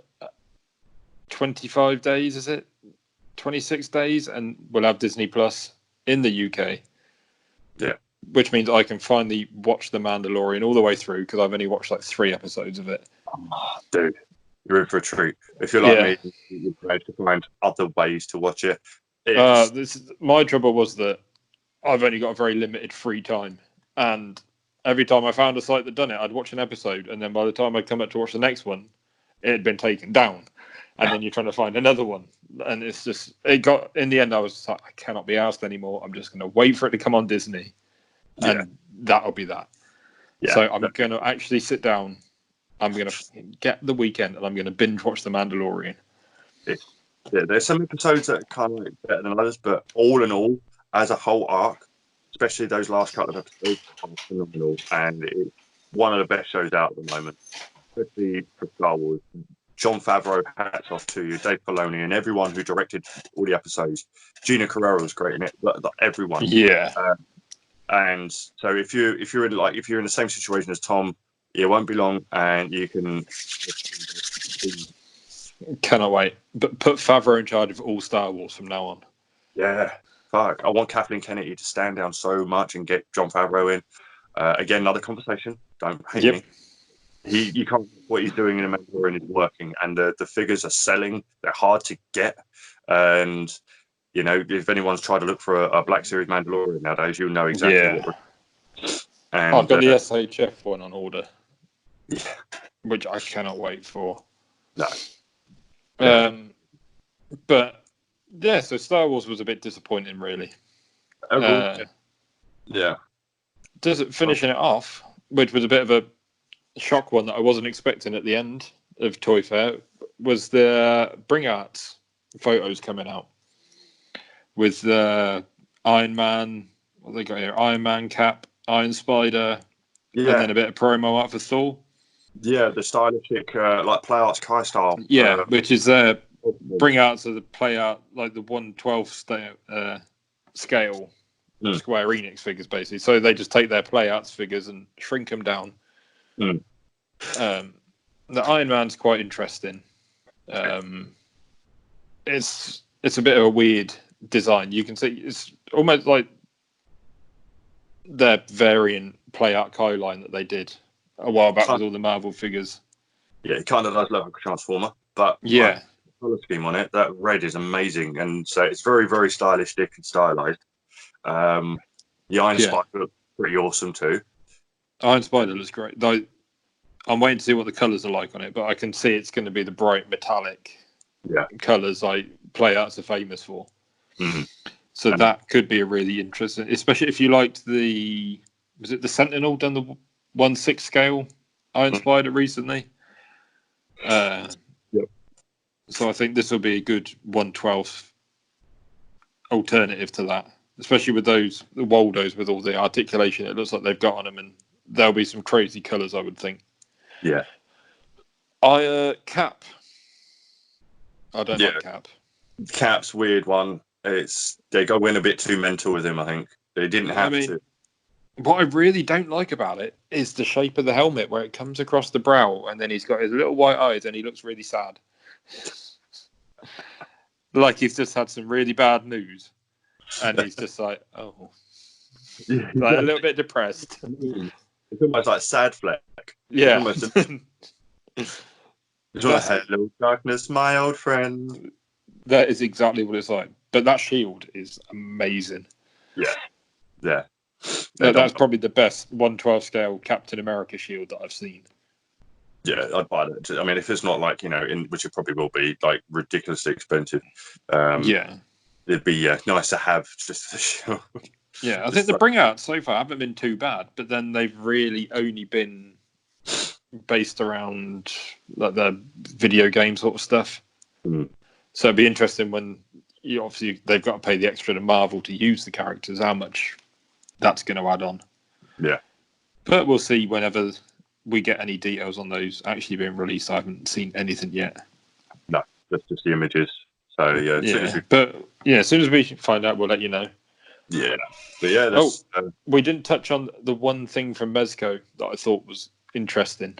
25 days, is it? 26 days, and we'll have Disney Plus in the UK. Yeah. Which means I can finally watch The Mandalorian all the way through, because I've only watched like 3 episodes of it. Oh, dude, you're in for a treat. If you're like me, you're going to find other ways to watch it. My trouble was that I've only got a very limited free time, and every time I found a site that done it, I'd watch an episode, and then by the time I'd come up to watch the next one, it had been taken down, and then you're trying to find another one, and it's just in the end I was like, I cannot be asked anymore. I'm just going to wait for it to come on Disney, and that'll be that. So I'm going to actually sit down. I'm going to get the weekend, and I'm going to binge watch The Mandalorian. Yeah, there's some episodes that are kind of better than others, but all in all, as a whole arc, especially those last couple of episodes, are phenomenal, and it's one of the best shows out at the moment, especially for Star Wars. Jon Favreau, hats off to you, Dave Filoni, and everyone who directed all the episodes. Gina Carrera was great in it, everyone. Yeah. And so if you're in the same situation as Tom, it won't be long, and you can. Cannot wait. But put Favreau in charge of all Star Wars from now on. Yeah, fuck. I want Kathleen Kennedy to stand down so much and get Jon Favreau in. Again, another conversation. Don't hate me. You can't. What he's doing in the Mandalorian is working, and the figures are selling. They're hard to get, and if anyone's tried to look for a Black Series Mandalorian nowadays, you'll know exactly what. And I've got the SHF one on order. Yeah. Which I cannot wait for. No. But yeah, so Star Wars was a bit disappointing, really. Finishing it off, which was a bit of a shock one that I wasn't expecting at the end of Toy Fair, was the Bring Arts photos coming out with the Iron Man. What they got here? Iron Man Cap, Iron Spider, and then a bit of promo art for Thor. Yeah, the stylistic like Play Arts Kai style. Yeah, which is Bring Arts as a Play Art, like the 1/12 scale Square Enix figures, basically. So they just take their Play Arts figures and shrink them down. The Iron Man's quite interesting. It's a bit of a weird design. You can see it's almost like their variant Play Art Kai line that they did a while back with all the Marvel figures. Yeah, it kind of does look like a Transformer, but the color scheme on it, that red is amazing, and so it's very, very stylistic and stylized. The Iron Spider looks pretty awesome too. Iron Spider looks great. Though I'm waiting to see what the colors are like on it, but I can see it's going to be the bright metallic colors like Play Arts are famous for. So that could be a really interesting, especially if you liked was it the Sentinel done the 1/6 scale I inspired it recently. Yep. So I think this will be a good 1/12 alternative to that, especially with the Waldos with all the articulation it looks like they've got on them, and there'll be some crazy colours, I would think. Yeah. Cap. I don't like Cap. Cap's weird one. They got win a bit too mental with him. I think they didn't have to. What I really don't like about it is the shape of the helmet, where it comes across the brow, and then he's got his little white eyes, and he looks really sad, like he's just had some really bad news, and he's just like, oh, like a little bit depressed. It's almost like sad fleck. Yeah. It's like, hello, darkness, my old friend. That is exactly what it's like. But that shield is amazing. Yeah. That's probably the best 1/12 scale Captain America shield that I've seen. Yeah, I'd buy that. I mean, if it's not like, which it probably will be, like ridiculously expensive. It'd be nice to have just the shield. Yeah, I think the bring outs so far haven't been too bad, but then they've really only been based around like the video game sort of stuff. So it'd be interesting when they've got to pay the extra to Marvel to use the characters, how much that's going to add on. Yeah. But we'll see whenever we get any details on those actually being released. I haven't seen anything yet. No, just the images. So as soon as we find out, we'll let you know. Yeah. But yeah, we didn't touch on the one thing from Mezco that I thought was interesting.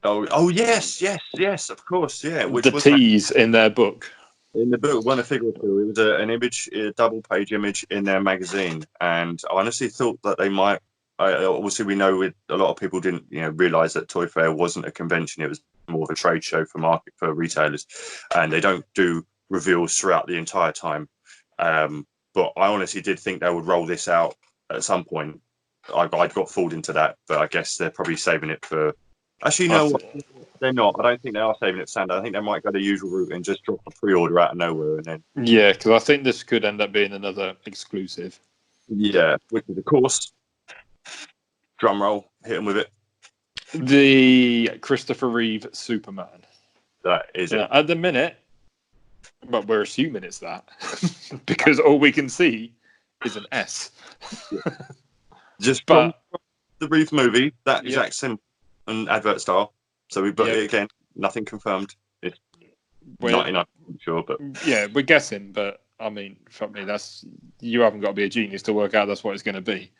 Oh yes, of course, yeah. Which the was tease in their book. In the book, one a figure or two. It was an image, a double-page image in their magazine, and I honestly thought that they might. Obviously, we know a lot of people didn't, realise that Toy Fair wasn't a convention; it was more of a trade show for retailers, and they don't do reveals throughout the entire time. But I honestly did think they would roll this out at some point. I got fooled into that, but I guess they're probably saving it for. Actually, no, they're not. I don't think they are saving it for Sunday. I think they might go the usual route and just drop a pre-order out of nowhere, and then. Yeah, because I think this could end up being another exclusive. Yeah, which is of course. Drum roll, hit him with it. The Christopher Reeve Superman. That is it. At the minute, but we're assuming it's that because all we can see is an S. Just from the Reeve movie, that exact same and advert style. So we it again, nothing confirmed. It's 99% sure, but yeah, we're guessing. But I mean, fuck me, you haven't got to be a genius to work out that's what it's going to be.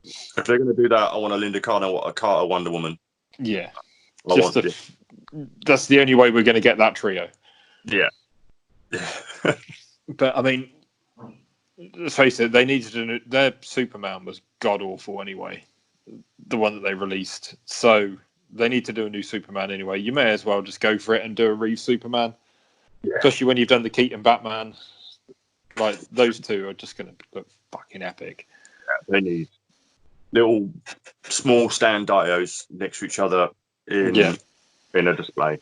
If they're going to do that, I want a Linda Carter Wonder Woman. Yeah, that's the only way we're going to get that trio. Yeah. But I mean, let's face it, they needed their Superman was god awful anyway, the one that they released. So they need to do a new Superman anyway. You may as well just go for it and do a Reeve Superman, especially when you've done the Keaton Batman. Like those two are just going to look fucking epic. Yeah, they need little small stand dios next to each other in a display.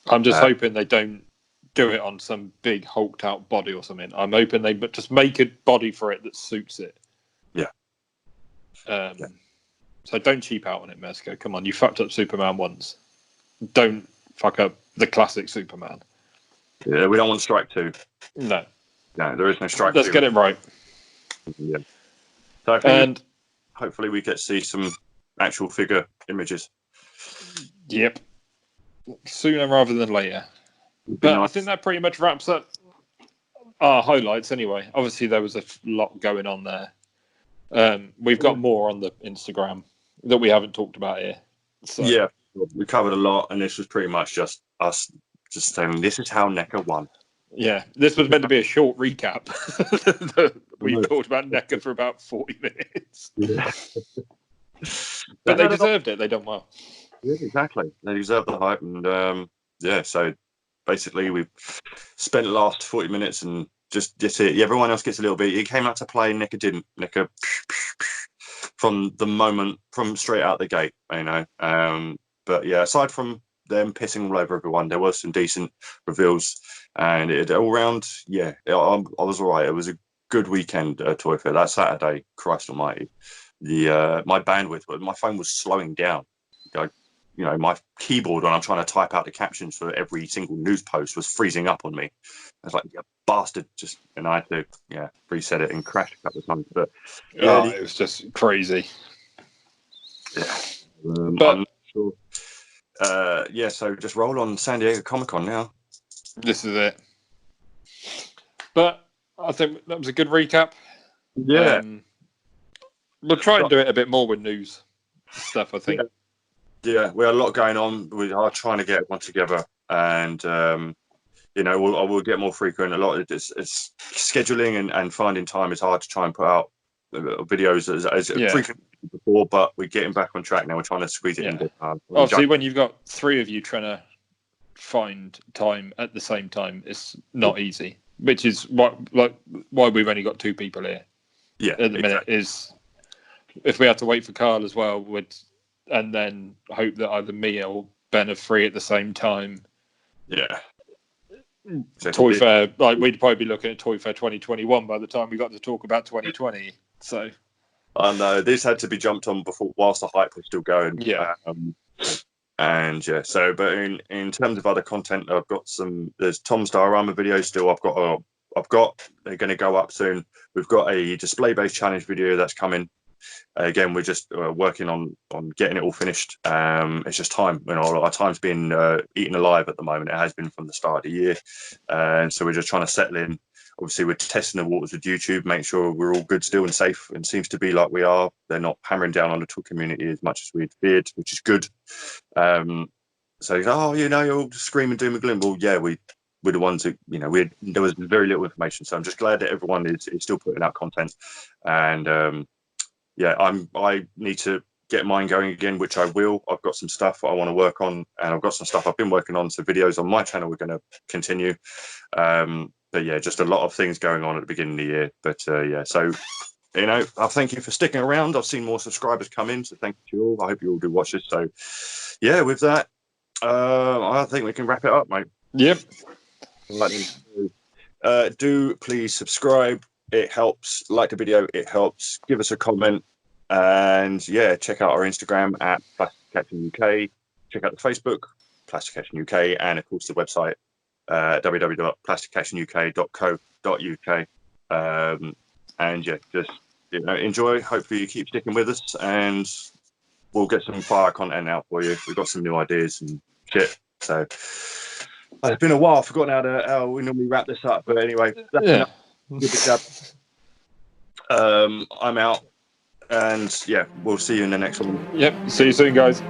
I'm just hoping they don't do it on some big hulked out body or something. I'm hoping they just make a body for it that suits it. Yeah. So don't cheap out on it, Mezco. Come on, you fucked up Superman once. Don't fuck up the classic Superman. Yeah, we don't want Strike 2. No, there is no Strike 2. Let's get it right. Yeah. So I think hopefully we get to see some actual figure images. Yep. Sooner rather than later. But I think that pretty much wraps up our highlights anyway. Obviously, there was a lot going on there. We've got more on the Instagram that we haven't talked about here. So. Yeah, we covered a lot, and this was pretty much just us just saying this is how NECA won. Yeah, this was meant to be a short recap. We talked about NECA for about 40 minutes. Yeah. But they deserved it. They done well. Yeah, exactly. They deserve the hype. And so basically we've spent the last 40 minutes and just it. Everyone else gets a little bit. It came out to play, NECA didn't. NECA from straight out the gate, But yeah, aside from them pissing all over everyone, there were some decent reveals, and it all round, I was all right. It was a good weekend at Toy Fair. That Saturday, Christ Almighty, my bandwidth, my phone was slowing down. my keyboard when I'm trying to type out the captions for every single news post was freezing up on me. I was like, "You bastard!" And I had to reset it and crash a couple of times. But it was just crazy. Yeah, but I'm not sure. So just roll on San Diego Comic-Con now. This is it. But I think that was a good recap. Yeah. We'll try and do it a bit more with news stuff, I think. Yeah, we had a lot going on. We are trying to get everyone together, and we'll get more frequent. A lot of it's scheduling and finding time is hard to try and put out videos as frequent as before, but we're getting back on track now. We're trying to squeeze it in. Obviously, when you've got 3 of you trying to find time at the same time, it's not easy. Which is why we've only got 2 people here. Yeah, at the minute is if we had to wait for Karl as well, and then hope that either me or Ben are free at the same time. Yeah. Toy Fair, we'd probably be looking at Toy Fair 2021 by the time we got to talk about 2020. So I know this had to be jumped on before whilst the hype was still going. Yeah. But in terms of other content, I've got there's Tom's Diorama videos still. They're going to go up soon. We've got a display-based challenge video that's coming. Again, we're just working on getting it all finished. It's just time. Our time's been eaten alive at the moment. It has been from the start of the year. And so we're just trying to settle in. Obviously, we're testing the waters with YouTube, make sure we're all good still and safe. And it seems to be like we are. They're not hammering down on the tool community as much as we'd feared, which is good. You're all screaming doom and gloom. Well, yeah, we're the ones who, there was very little information. So I'm just glad that everyone is still putting out content. And I need to get mine going again, which I will. I've got some stuff I want to work on, and I've got some stuff I've been working on. So videos on my channel we're going to continue. Just a lot of things going on at the beginning of the year. But so I thank you for sticking around. I've seen more subscribers come in, so thank you to you all. I hope you all do watch this. So with that, I think we can wrap it up, mate. Yep. Do please subscribe. It helps. Like the video, it helps. Give us a comment, and check out our Instagram at Plastic Action UK. Check out the Facebook, Plastic Action UK, and of course the website www.plasticactionuk.co.uk. Just enjoy. Hopefully you keep sticking with us, and we'll get some fire content out for you. We've got some new ideas and shit. So it's been a while. I've forgotten how we normally wrap this up, but anyway, that's enough. I'm out, and we'll see you in the next one. Yep. See you soon, guys.